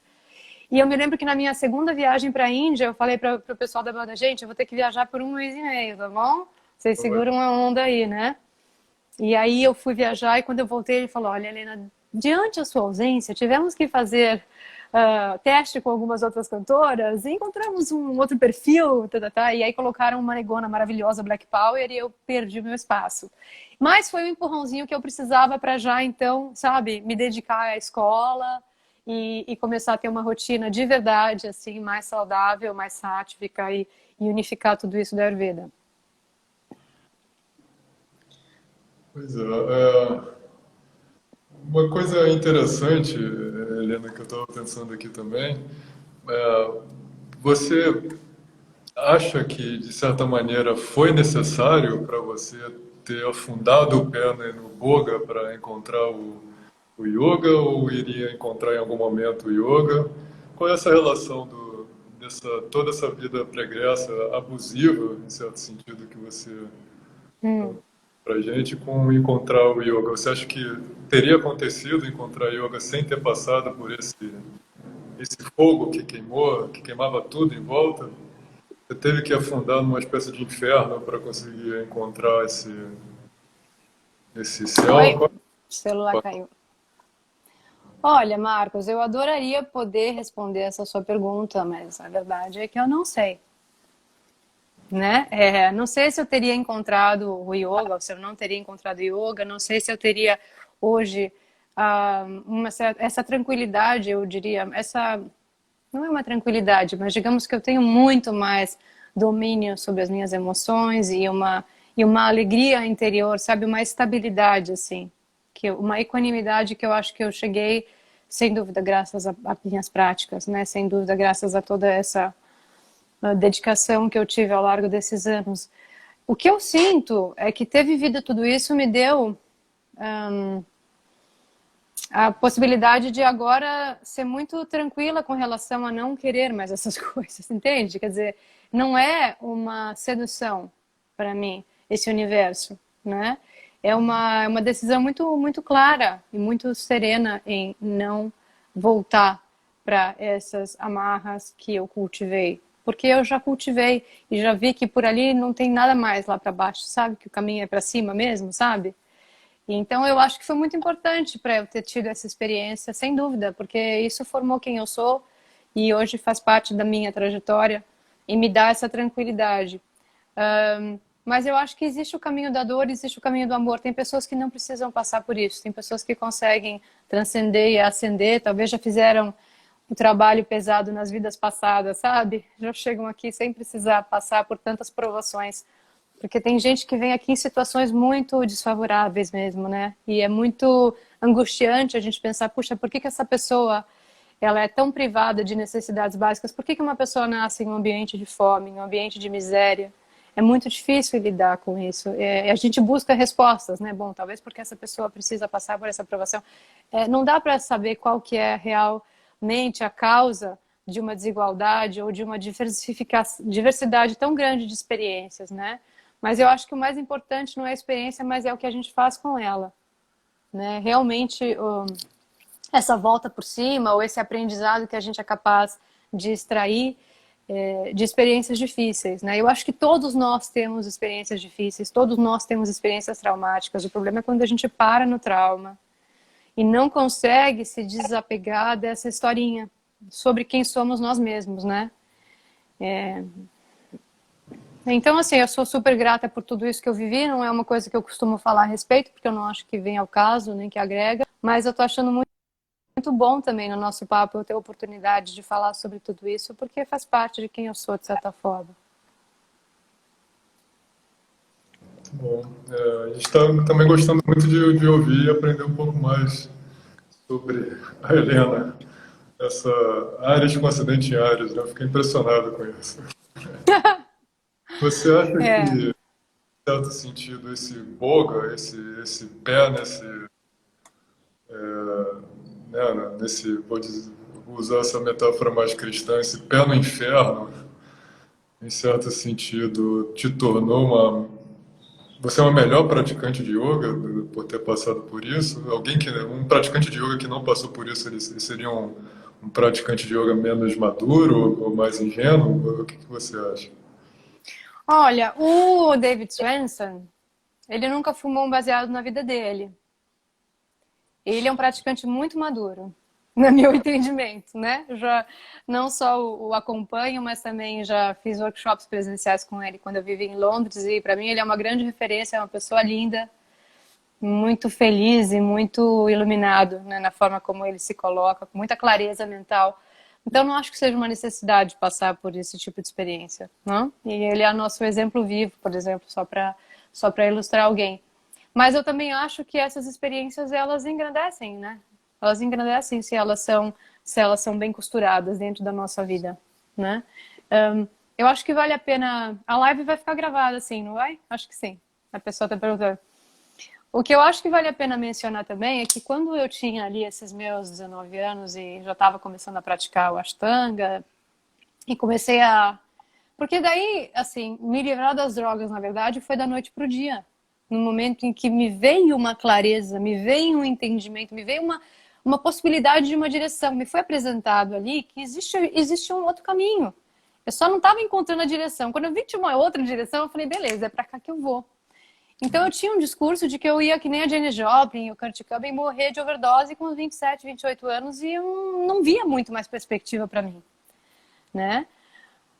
E eu me lembro que na minha segunda viagem para a Índia, eu falei para o pessoal da banda, gente, eu vou ter que viajar por 1 mês e meio, tá bom? Vocês seguram a onda aí, né? E aí eu fui viajar e quando eu voltei, ele falou, olha, Helena, diante da sua ausência, tivemos que fazer teste com algumas outras cantoras e encontramos um outro perfil, e aí colocaram uma negona maravilhosa, Black Power, e eu perdi o meu espaço. Mas foi um empurrãozinho que eu precisava para já, então, sabe, me dedicar à escola e começar a ter uma rotina de verdade, assim, mais saudável, mais sátrica e unificar tudo isso da Ayurveda. Pois uma coisa interessante, Helena, que eu estava pensando aqui também, você acha que, de certa maneira, foi necessário para você ter afundado o pé no Boga para encontrar o yoga ou iria encontrar em algum momento o yoga? Qual é essa relação toda essa vida pregressa, abusiva, em certo sentido, que você pra gente com encontrar o yoga? Você acha que teria acontecido encontrar yoga sem ter passado por esse fogo que queimava tudo em volta? Você teve que afundar numa espécie de inferno para conseguir encontrar esse céu? Oi, o celular caiu. Olha, Marcos, eu adoraria poder responder essa sua pergunta, mas a verdade é que eu não sei. Né? Não sei se eu teria encontrado o yoga, ou se eu não teria encontrado yoga, não sei se eu teria hoje essa tranquilidade, eu diria, não é uma tranquilidade, mas digamos que eu tenho muito mais domínio sobre as minhas emoções e uma alegria interior, sabe, uma estabilidade, assim, uma equanimidade que eu acho que eu cheguei, sem dúvida, graças a minhas práticas, né? Sem dúvida, graças a toda essa dedicação que eu tive ao largo desses anos. O que eu sinto é que ter vivido tudo isso me deu a possibilidade de agora ser muito tranquila com relação a não querer mais essas coisas, entende? Quer dizer, Não é uma sedução para mim, esse universo, né? É uma decisão muito, muito clara e muito serena em não voltar para essas amarras que eu cultivei. Porque eu já cultivei e já vi que por ali não tem nada mais lá para baixo, sabe? Que o caminho é para cima mesmo, sabe? E então eu acho que foi muito importante para eu ter tido essa experiência, sem dúvida, porque isso formou quem eu sou e hoje faz parte da minha trajetória e me dá essa tranquilidade. Mas eu acho que existe o caminho da dor, existe o caminho do amor. Tem pessoas que não precisam passar por isso, tem pessoas que conseguem transcender e ascender, talvez já fizeram um trabalho pesado nas vidas passadas, sabe? Já chegam aqui sem precisar passar por tantas provações. Porque tem gente que vem aqui em situações muito desfavoráveis mesmo, né? E é muito angustiante a gente pensar, puxa, por que essa pessoa ela é tão privada de necessidades básicas? Por que uma pessoa nasce em um ambiente de fome, em um ambiente de miséria? É muito difícil lidar com isso. A gente busca respostas, né? Bom, talvez porque essa pessoa precisa passar por essa aprovação. Não dá para saber qual que é realmente a causa de uma desigualdade ou de uma diversidade tão grande de experiências, né? Mas eu acho que o mais importante não é a experiência, mas é o que a gente faz com ela, né? Realmente, essa volta por cima ou esse aprendizado que a gente é capaz de extrair de experiências difíceis, né? Eu acho que todos nós temos experiências difíceis, todos nós temos experiências traumáticas. O problema é quando a gente para no trauma e não consegue se desapegar dessa historinha sobre quem somos nós mesmos, né? Então, assim, eu sou super grata por tudo isso que eu vivi. Não é uma coisa que eu costumo falar a respeito, porque eu não acho que vem ao caso, nem que agrega. Mas eu tô achando muito bom também no nosso papo eu ter a oportunidade de falar sobre tudo isso, porque faz parte de quem eu sou, de certa forma. Bom, a gente está também gostando muito de ouvir e aprender um pouco mais sobre a Helena, essa Áries com acidente em Áries, né? Eu fiquei impressionado com isso. Você acha que, É. em certo sentido, esse boga, esse pé vou usar essa metáfora mais cristã, esse pé no inferno, em certo sentido, te tornou você é uma melhor praticante de yoga por ter passado por isso? Um praticante de yoga que não passou por isso, ele seria um praticante de yoga menos maduro ou mais ingênuo? O que você acha? Olha, o David Swenson, ele nunca fumou um baseado na vida dele. Ele é um praticante muito maduro, no meu entendimento, né? Eu já não só o acompanho, mas também já fiz workshops presenciais com ele quando eu vivi em Londres e para mim ele é uma grande referência, é uma pessoa linda, muito feliz e muito iluminado, né, na forma como ele se coloca, com muita clareza mental. Então não acho que seja uma necessidade passar por esse tipo de experiência, não? E ele é nosso exemplo vivo, por exemplo, só para ilustrar alguém. Mas eu também acho que essas experiências elas engrandecem, né? Elas engrandecem se elas são bem costuradas dentro da nossa vida, né? Eu acho que vale a pena. A live vai ficar gravada, assim, não vai? Acho que sim. A pessoa está perguntando. O que eu acho que vale a pena mencionar também é que quando eu tinha ali esses meus 19 anos e já estava começando a praticar o Ashtanga e comecei a... Porque daí, assim, me livrar das drogas, na verdade, foi da noite pro dia. No momento em que me veio uma clareza, me veio um entendimento, me veio uma possibilidade de uma direção. Me foi apresentado ali que existe um outro caminho. Eu só não estava encontrando a direção. Quando eu vi que tinha uma outra direção, eu falei, beleza, é para cá que eu vou. Então eu tinha um discurso de que eu ia que nem a Janis Joplin, o Kurt Cobain, morrer de overdose com 27, 28 anos e eu não via muito mais perspectiva para mim, né?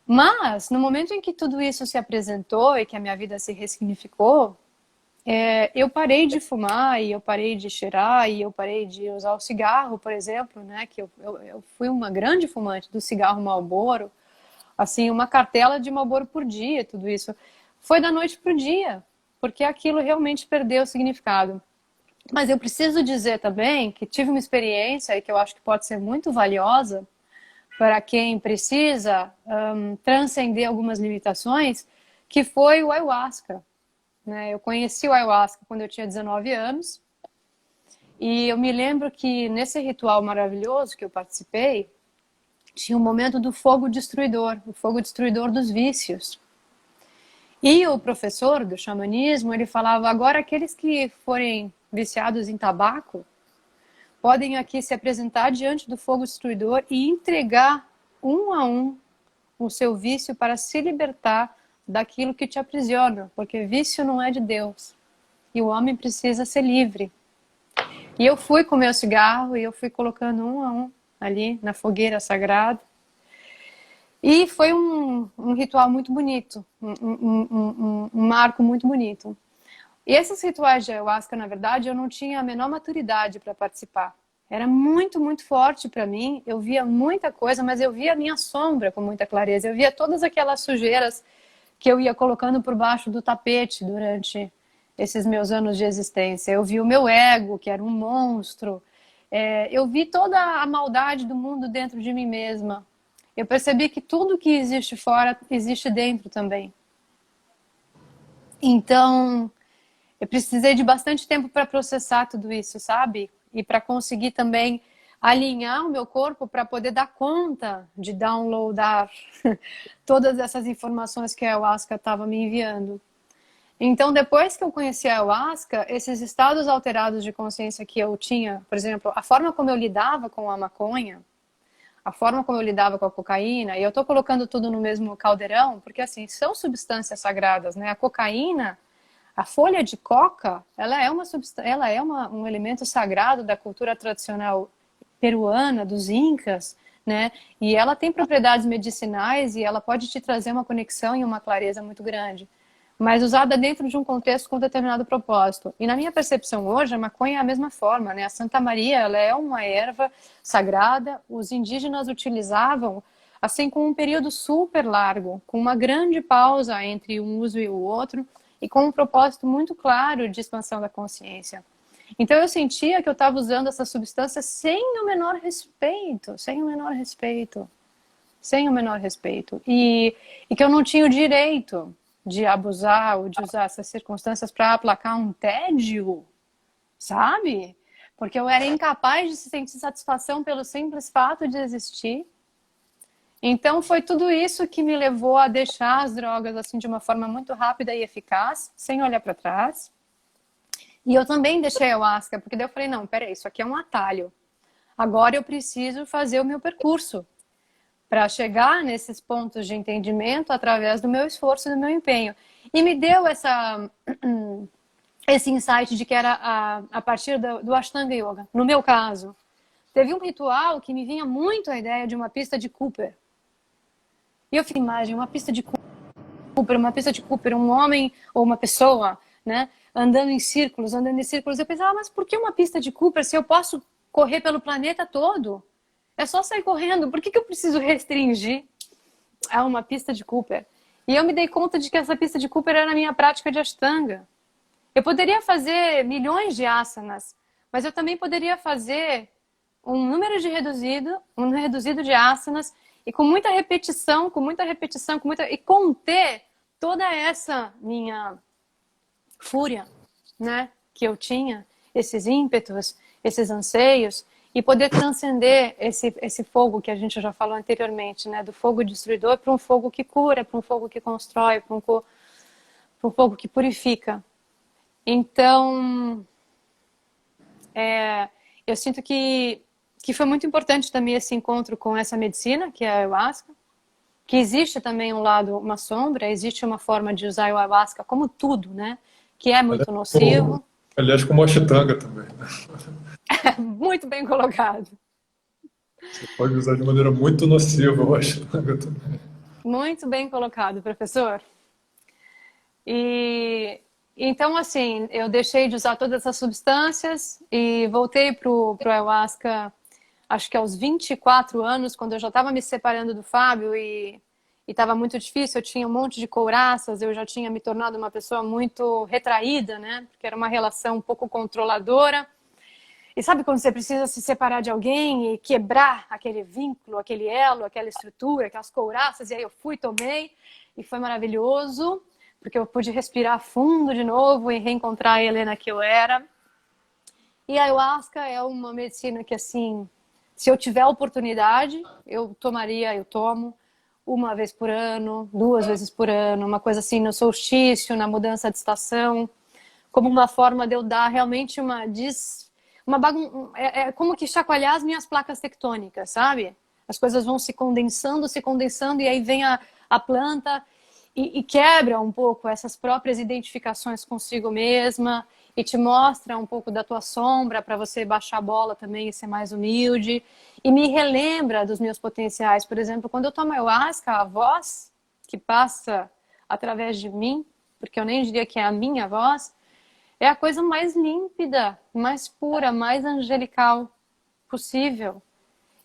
Mas no momento em que tudo isso se apresentou e que a minha vida se ressignificou, eu parei de fumar e eu parei de cheirar e eu parei de usar o cigarro, por exemplo, né? Que eu fui uma grande fumante do cigarro Marlboro, assim, uma cartela de Marlboro por dia, tudo isso. Foi da noite pro dia, porque aquilo realmente perdeu o significado. Mas eu preciso dizer também que tive uma experiência e que eu acho que pode ser muito valiosa para quem precisa transcender algumas limitações, que foi o ayahuasca, né? Eu conheci o ayahuasca quando eu tinha 19 anos e eu me lembro que nesse ritual maravilhoso que eu participei, tinha o momento do fogo destruidor, o fogo destruidor dos vícios. E o professor do xamanismo, ele falava, agora aqueles que forem viciados em tabaco, podem aqui se apresentar diante do fogo destruidor e entregar um a um o seu vício para se libertar daquilo que te aprisiona, porque vício não é de Deus. E o homem precisa ser livre. E eu fui com o meu cigarro e eu fui colocando um a um ali na fogueira sagrada. E foi um ritual muito bonito, um marco muito bonito. E esses rituais de ayahuasca, na verdade, eu não tinha a menor maturidade para participar. Era muito, muito forte para mim. Eu via muita coisa, mas eu via a minha sombra com muita clareza. Eu via todas aquelas sujeiras que eu ia colocando por baixo do tapete durante esses meus anos de existência. Eu vi o meu ego, que era um monstro. Eu vi toda a maldade do mundo dentro de mim mesma. Eu percebi que tudo que existe fora, existe dentro também. Então, eu precisei de bastante tempo para processar tudo isso, sabe? E para conseguir também alinhar o meu corpo para poder dar conta de downloadar todas essas informações que a ayahuasca estava me enviando. Então, depois que eu conheci a ayahuasca, esses estados alterados de consciência que eu tinha, por exemplo, a forma como eu lidava com a maconha, a forma como eu lidava com a cocaína, e eu estou colocando tudo no mesmo caldeirão, porque assim, são substâncias sagradas, né? A cocaína, a folha de coca, ela é um elemento sagrado da cultura tradicional peruana, dos incas, né? E ela tem propriedades medicinais e ela pode te trazer uma conexão e uma clareza muito grande, mas usada dentro de um contexto com determinado propósito. E na minha percepção hoje, a maconha é a mesma forma, né? A Santa Maria, ela é uma erva sagrada, os indígenas utilizavam assim com um período super largo, com uma grande pausa entre um uso e o outro, e com um propósito muito claro de expansão da consciência. Então eu sentia que eu estava usando essa substância sem o menor respeito, sem o menor respeito, sem o menor respeito. E que eu não tinha o direito de abusar ou de usar essas circunstâncias para aplacar um tédio, sabe? Porque eu era incapaz de sentir satisfação pelo simples fato de existir. Então foi tudo isso que me levou a deixar as drogas assim de uma forma muito rápida e eficaz, sem olhar para trás. E eu também deixei a ayahuasca, porque daí eu falei, não, peraí, isso aqui é um atalho. Agora eu preciso fazer o meu percurso para chegar nesses pontos de entendimento através do meu esforço e do meu empenho. E me deu esse insight de que era a partir do Ashtanga Yoga. No meu caso, teve um ritual que me vinha muito a ideia de uma pista de Cooper. E eu fiquei imagem, uma pista de Cooper, um homem ou uma pessoa, né, andando em círculos. Eu pensava, mas por que uma pista de Cooper se eu posso correr pelo planeta todo? É só sair correndo. Por que eu preciso restringir a uma pista de Cooper? E eu me dei conta de que essa pista de Cooper era a minha prática de Ashtanga. Eu poderia fazer milhões de asanas, mas eu também poderia fazer um número reduzido de asanas e com muita repetição, e conter toda essa minha fúria, né, que eu tinha, esses ímpetos, esses anseios, e poder transcender esse fogo que a gente já falou anteriormente, né, do fogo destruidor para um fogo que cura, para um fogo que constrói, para um fogo que purifica. Então, eu sinto que foi muito importante também esse encontro com essa medicina, que é a ayahuasca, que existe também um lado, uma sombra, existe uma forma de usar a ayahuasca como tudo, né, que é muito nocivo. Aliás, como a Ashtanga também, né? Muito bem colocado. Você pode usar de maneira muito nociva o Ashtanga também. Muito bem colocado, professor. E então, assim, eu deixei de usar todas essas substâncias e voltei pro ayahuasca, acho que aos 24 anos, quando eu já estava me separando do Fábio e estava muito difícil, eu tinha um monte de couraças, eu já tinha me tornado uma pessoa muito retraída, né? Porque era uma relação um pouco controladora. E sabe quando você precisa se separar de alguém e quebrar aquele vínculo, aquele elo, aquela estrutura, aquelas couraças? E aí eu fui, tomei, e foi maravilhoso, porque eu pude respirar fundo de novo e reencontrar a Helena que eu era. E a ayahuasca é uma medicina que, assim, Se eu tiver oportunidade, eu tomo uma vez por ano, 2 vezes por ano, uma coisa assim no solstício, na mudança de estação, como uma forma de eu dar realmente é como que chacoalhar as minhas placas tectônicas, sabe? As coisas vão se condensando, e aí vem a planta e quebra um pouco essas próprias identificações consigo mesma e te mostra um pouco da tua sombra para você baixar a bola também e ser mais humilde. E me relembra dos meus potenciais. Por exemplo, quando eu tomo ayahuasca, a voz que passa através de mim, porque eu nem diria que é a minha voz, é a coisa mais límpida, mais pura, mais angelical possível.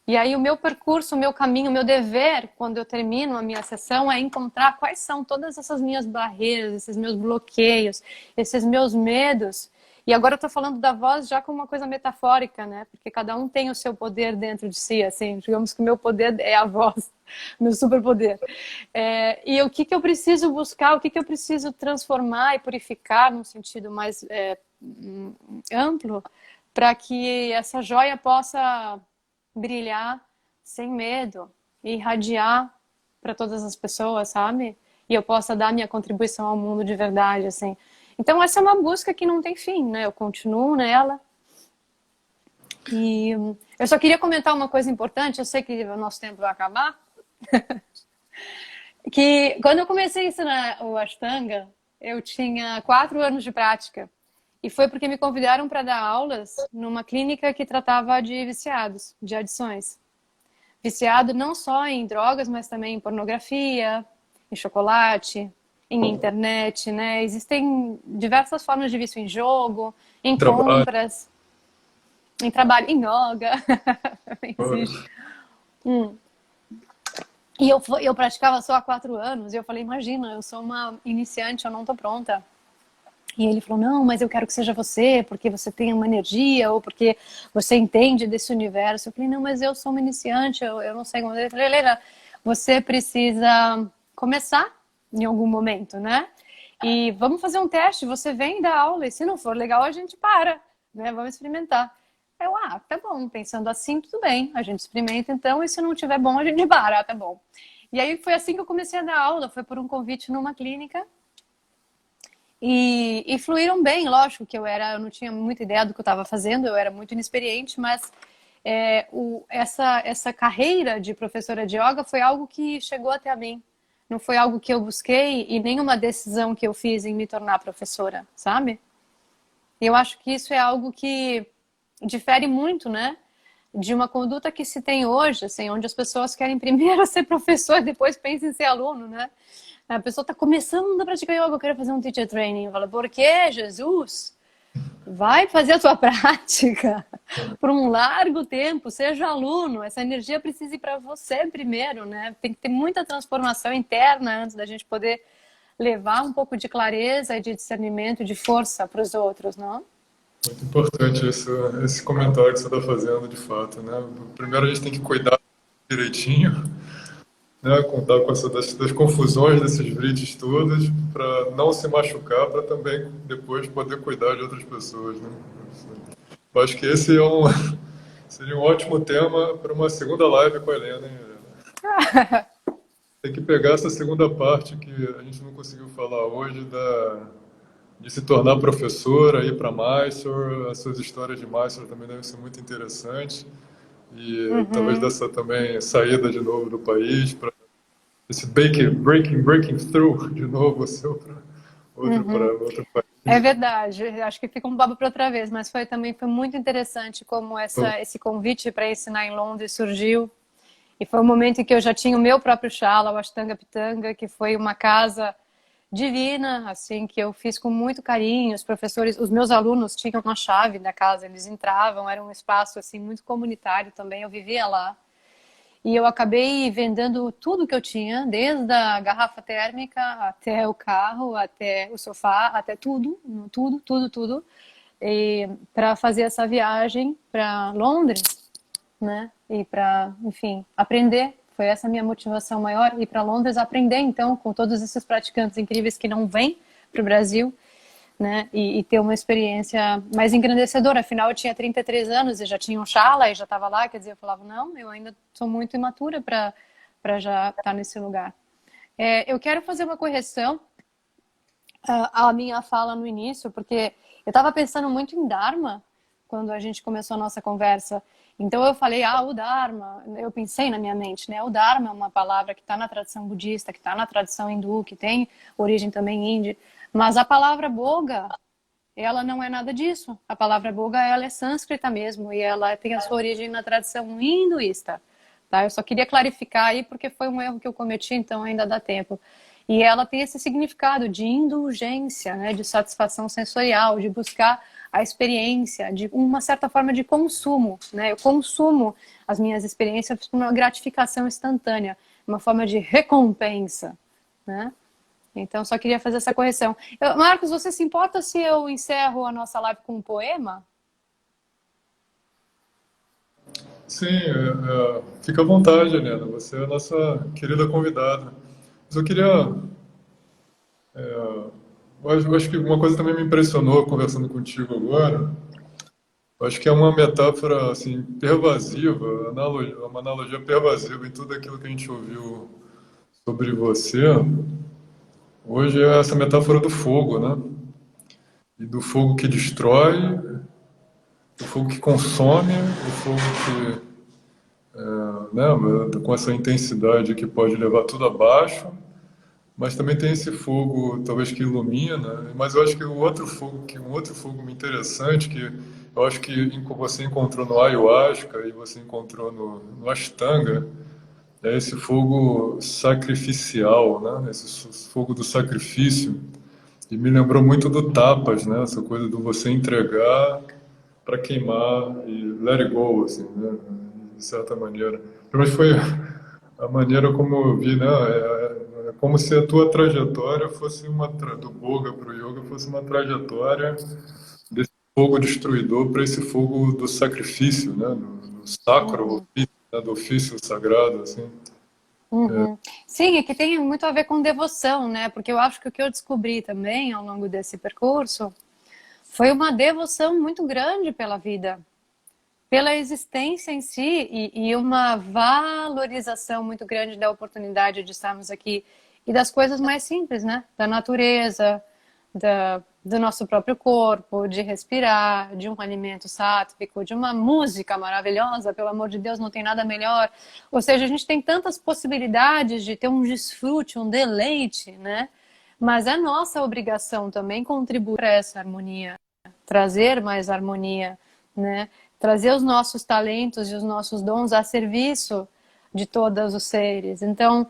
E aí o meu percurso, o meu caminho, o meu dever, quando eu termino a minha sessão, é encontrar quais são todas essas minhas barreiras, esses meus bloqueios, esses meus medos. E agora eu tô falando da voz já como uma coisa metafórica, né? Porque cada um tem o seu poder dentro de si, assim. Digamos que o meu poder é a voz, meu superpoder. E o que eu preciso buscar, o que eu preciso transformar e purificar num sentido mais amplo, para que essa joia possa brilhar sem medo e irradiar para todas as pessoas, sabe? E eu possa dar minha contribuição ao mundo de verdade, assim. Então essa é uma busca que não tem fim, né? Eu continuo nela. E eu só queria comentar uma coisa importante, eu sei que o nosso tempo vai acabar, que quando eu comecei a ensinar o Ashtanga, eu tinha 4 anos de prática. E foi porque me convidaram para dar aulas numa clínica que tratava de viciados, de adições. Viciado não só em drogas, mas também em pornografia, em chocolate, em internet, né? Existem diversas formas de vício em jogo, em Trabalho. compras, em trabalho, em yoga. Existe. E eu praticava só há 4 anos, e eu falei, imagina, eu sou uma iniciante, eu não estou pronta. E ele falou, não, mas eu quero que seja você, porque você tem uma energia, ou porque você entende desse universo. Eu falei, não, mas eu sou uma iniciante, eu não sei como... Ele falou, Helena, você precisa começar em algum momento, né? E vamos fazer um teste, você vem dar aula, e se não for legal, a gente para, né? Vamos experimentar. Eu, tá bom, pensando assim, tudo bem, a gente experimenta então, e se não tiver bom, a gente para, tá bom. E aí foi assim que eu comecei a dar aula, foi por um convite numa clínica. E fluíram bem, lógico que eu não tinha muita ideia do que eu estava fazendo, eu era muito inexperiente, mas essa carreira de professora de yoga foi algo que chegou até mim. Não foi algo que eu busquei e nenhuma decisão que eu fiz em me tornar professora, sabe? E eu acho que isso é algo que difere muito, né? De uma conduta que se tem hoje, assim, onde as pessoas querem primeiro ser professor e depois pensam em ser aluno, né? A pessoa está começando a praticar yoga, eu quero fazer um teacher training. Fala, por que, Jesus? Vai fazer a sua prática por um largo tempo, seja aluno. Essa energia precisa ir para você primeiro, né? Tem que ter muita transformação interna antes da gente poder levar um pouco de clareza e de discernimento, de força para os outros, não? Muito importante esse comentário que você está fazendo, de fato, né? Primeiro a gente tem que cuidar direitinho, né? Contar com das confusões desses brites todos, para não se machucar, para também depois poder cuidar de outras pessoas, né? Eu acho que esse seria um ótimo tema para uma segunda live com a Helena, hein, Helena? Tem que pegar essa segunda parte que a gente não conseguiu falar hoje de se tornar professora, ir para Mysore. As suas histórias de Mysore também devem ser muito interessantes. E talvez dessa também saída de novo do país, para esse breaking through de novo seu para outro país. É verdade, acho que fica um papo para outra vez, mas também foi muito interessante como esse convite para ensinar em Londres surgiu. E foi um momento em que eu já tinha o meu próprio shala, o Ashtanga Pitanga, que foi uma casa divina, assim, que eu fiz com muito carinho. Os professores, os meus alunos tinham uma chave da casa, eles entravam, era um espaço assim muito comunitário também, eu vivia lá. E eu acabei vendendo tudo que eu tinha, desde a garrafa térmica até o carro, até o sofá, até tudo, para fazer essa viagem para Londres, né? E para, enfim, aprender. Foi essa a minha motivação maior, ir para Londres aprender, então, com todos esses praticantes incríveis que não vêm para o Brasil, né? E ter uma experiência mais engrandecedora. Afinal, eu tinha 33 anos e já tinha um Shala e já estava lá, quer dizer, eu falava, não, eu ainda sou muito imatura para já estar nesse lugar. Eu quero fazer uma correção à minha fala no início, porque eu estava pensando muito em Dharma quando a gente começou a nossa conversa. Então eu falei, o Dharma, eu pensei na minha mente, né? O Dharma é uma palavra que está na tradição budista, que está na tradição hindu, que tem origem também índia, mas a palavra Boga, ela não é nada disso. A palavra Boga, ela é sânscrita mesmo, e ela tem a sua origem na tradição hinduísta. Tá? Eu só queria clarificar aí, porque foi um erro que eu cometi, então ainda dá tempo. E ela tem esse significado de indulgência, né? De satisfação sensorial, de buscar a experiência, de uma certa forma de consumo, né? Eu consumo as minhas experiências por uma gratificação instantânea, uma forma de recompensa, né? Então, só queria fazer essa correção. Marcos, você se importa se eu encerro a nossa live com um poema? Sim, fica à vontade, Helena. Você é a nossa querida convidada. Mas eu queria. Eu acho que uma coisa também me impressionou conversando contigo agora. Eu acho que é uma metáfora assim, pervasiva, uma analogia pervasiva em tudo aquilo que a gente ouviu sobre você. Hoje é essa metáfora do fogo, né? E do fogo que destrói, do fogo que consome, do fogo que, né, com essa intensidade que pode levar tudo abaixo, mas também tem esse fogo, talvez que ilumina. Mas eu acho que um outro fogo interessante que eu acho que você encontrou no ayahuasca e você encontrou no Ashtanga, é esse fogo sacrificial, né? Esse fogo do sacrifício. E me lembrou muito do tapas, né? Essa coisa do você entregar para queimar e let it go, assim, né? De certa maneira. Mas foi a maneira como eu vi, né? É como se a tua trajetória fosse do Boga para o Yoga fosse uma trajetória desse fogo destruidor para esse fogo do sacrifício, né? Do sacro, Uhum. né? Do ofício sagrado, assim. Uhum. Sim, é que tem muito a ver com devoção, né? Porque eu acho que o que eu descobri também ao longo desse percurso foi uma devoção muito grande pela vida, pela existência em si e uma valorização muito grande da oportunidade de estarmos aqui e das coisas mais simples, né? Da natureza, do nosso próprio corpo, de respirar, de um alimento sátrico, de uma música maravilhosa, pelo amor de Deus, não tem nada melhor. Ou seja, a gente tem tantas possibilidades de ter um desfrute, um deleite, né? Mas é nossa obrigação também contribuir para essa harmonia, trazer mais harmonia, né? Trazer os nossos talentos e os nossos dons a serviço de todos os seres. Então,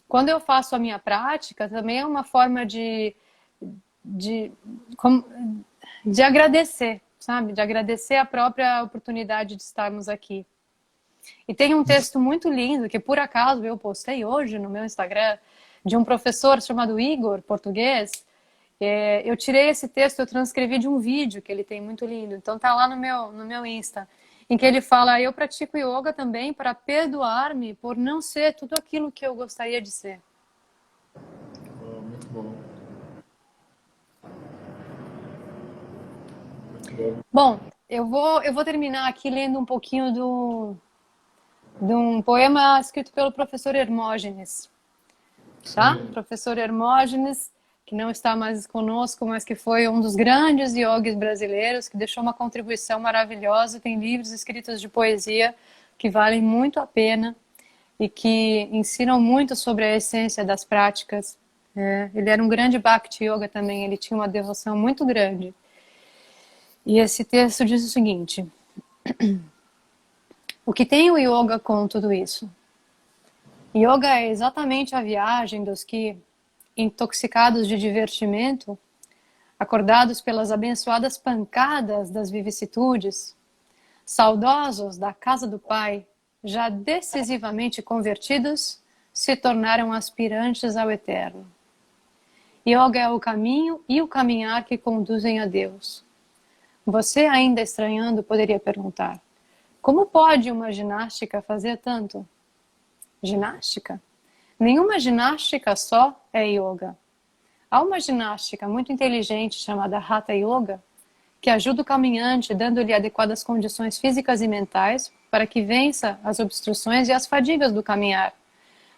quando eu faço a minha prática, também é uma forma de, de agradecer, sabe? De agradecer a própria oportunidade de estarmos aqui. E tem um texto muito lindo que, por acaso, eu postei hoje no meu Instagram, de um professor chamado Igor, português. Eu tirei esse texto, eu transcrevi de um vídeo que ele tem muito lindo. Então tá lá no meu Insta, em que ele fala: eu pratico yoga também para perdoar-me por não ser tudo aquilo que eu gostaria de ser. Muito bom. Muito bom. Bom, eu vou terminar aqui lendo um pouquinho de um poema escrito pelo professor Hermógenes, tá? Sim. Professor Hermógenes, que não está mais conosco, mas que foi um dos grandes yogis brasileiros, que deixou uma contribuição maravilhosa, tem livros escritos de poesia que valem muito a pena e que ensinam muito sobre a essência das práticas. Ele era um grande Bhakti Yoga também, ele tinha uma devoção muito grande. E esse texto diz o seguinte: o que tem o yoga com tudo isso? Yoga é exatamente a viagem dos que, intoxicados de divertimento, acordados pelas abençoadas pancadas das vicissitudes, saudosos da casa do Pai, já decisivamente convertidos, se tornaram aspirantes ao eterno. Yoga é o caminho e o caminhar que conduzem a Deus. Você, ainda estranhando, poderia perguntar: como pode uma ginástica fazer tanto? Ginástica? Nenhuma ginástica só é yoga. Há uma ginástica muito inteligente chamada Hatha Yoga, que ajuda o caminhante, dando-lhe adequadas condições físicas e mentais para que vença as obstruções e as fadigas do caminhar.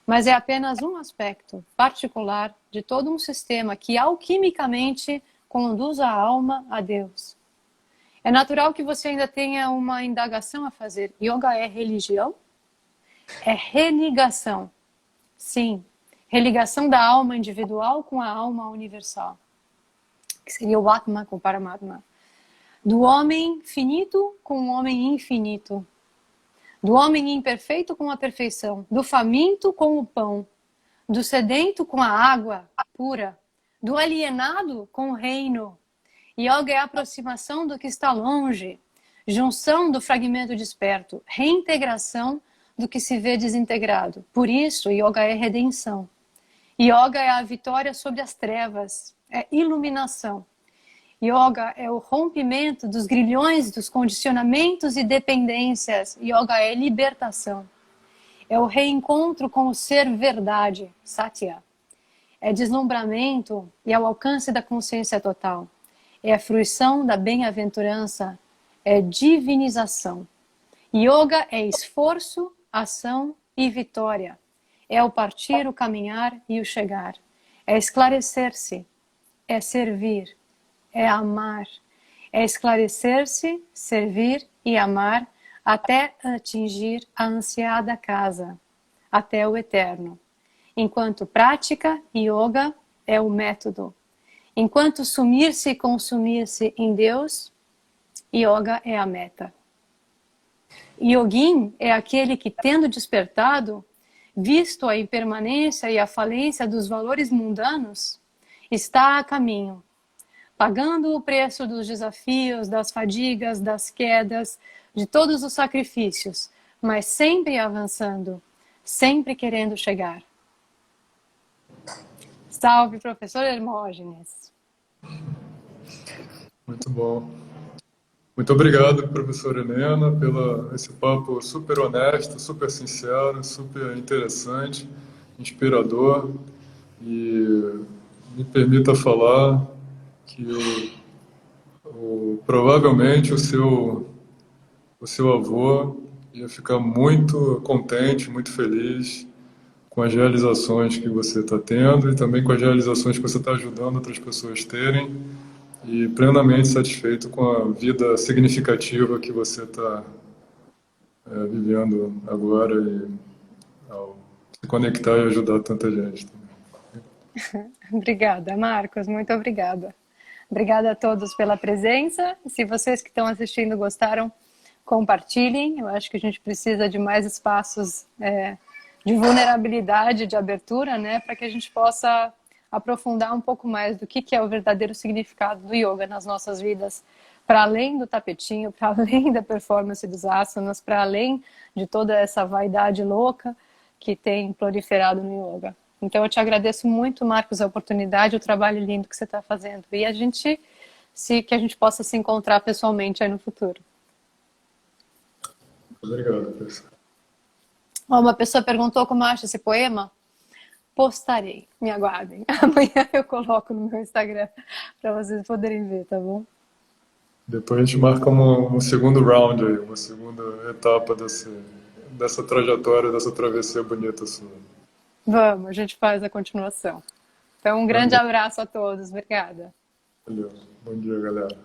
Mas é apenas um aspecto particular de todo um sistema que alquimicamente conduz a alma a Deus. É natural que você ainda tenha uma indagação a fazer. Yoga é religião? É religação. Sim, religação da alma individual com a alma universal, que seria o Atma com o Paramatma. Do homem finito com o homem infinito. Do homem imperfeito com a perfeição. Do faminto com o pão. Do sedento com a água pura. Do alienado com o reino. Yoga é a aproximação do que está longe. Junção do fragmento desperto. Reintegração do que se vê desintegrado. Por isso, yoga é redenção. Yoga é a vitória sobre as trevas. É iluminação. Yoga é o rompimento dos grilhões, dos condicionamentos e dependências. Yoga é libertação. É o reencontro com o ser verdade, Satya. É deslumbramento e ao alcance da consciência total. É a fruição da bem-aventurança. É divinização. Yoga é esforço, ação e vitória. É o partir, o caminhar e o chegar. É esclarecer-se. É servir. É amar, é esclarecer-se, servir e amar até atingir a ansiada casa, até o eterno. Enquanto prática, yoga é o método. Enquanto sumir-se e consumir-se em Deus, yoga é a meta. Yogin é aquele que, tendo despertado, visto a impermanência e a falência dos valores mundanos, está a caminho, pagando o preço dos desafios, das fadigas, das quedas, de todos os sacrifícios, mas sempre avançando, sempre querendo chegar. Salve, professor Hermógenes. Muito bom. Muito obrigado, professora Helena, pelo esse papo super honesto, super sincero, super interessante, inspirador. E me permita falar que provavelmente o seu avô ia ficar muito contente, muito feliz com as realizações que você está tendo e também com as realizações que você está ajudando outras pessoas a terem e plenamente satisfeito com a vida significativa que você está vivendo agora e ao se conectar e ajudar tanta gente também. Obrigada, Marcos, muito obrigada. Obrigada a todos pela presença. Se vocês que estão assistindo gostaram, compartilhem. Eu acho que a gente precisa de mais espaços de vulnerabilidade, de abertura, né, para que a gente possa aprofundar um pouco mais do que é o verdadeiro significado do yoga nas nossas vidas, para além do tapetinho, para além da performance dos asanas, para além de toda essa vaidade louca que tem proliferado no yoga. Então eu te agradeço muito, Marcos, a oportunidade, o trabalho lindo que você está fazendo. E que a gente possa se encontrar pessoalmente aí no futuro. Obrigado, professor. Uma pessoa perguntou como eu acho esse poema. Postarei, me aguardem. Amanhã eu coloco no meu Instagram para vocês poderem ver, tá bom? Depois a gente marca um segundo round aí, uma segunda etapa dessa trajetória, dessa travessia bonita sua. Vamos, a gente faz a continuação. Então, um grande abraço a todos. Obrigada. Valeu. Bom dia, galera.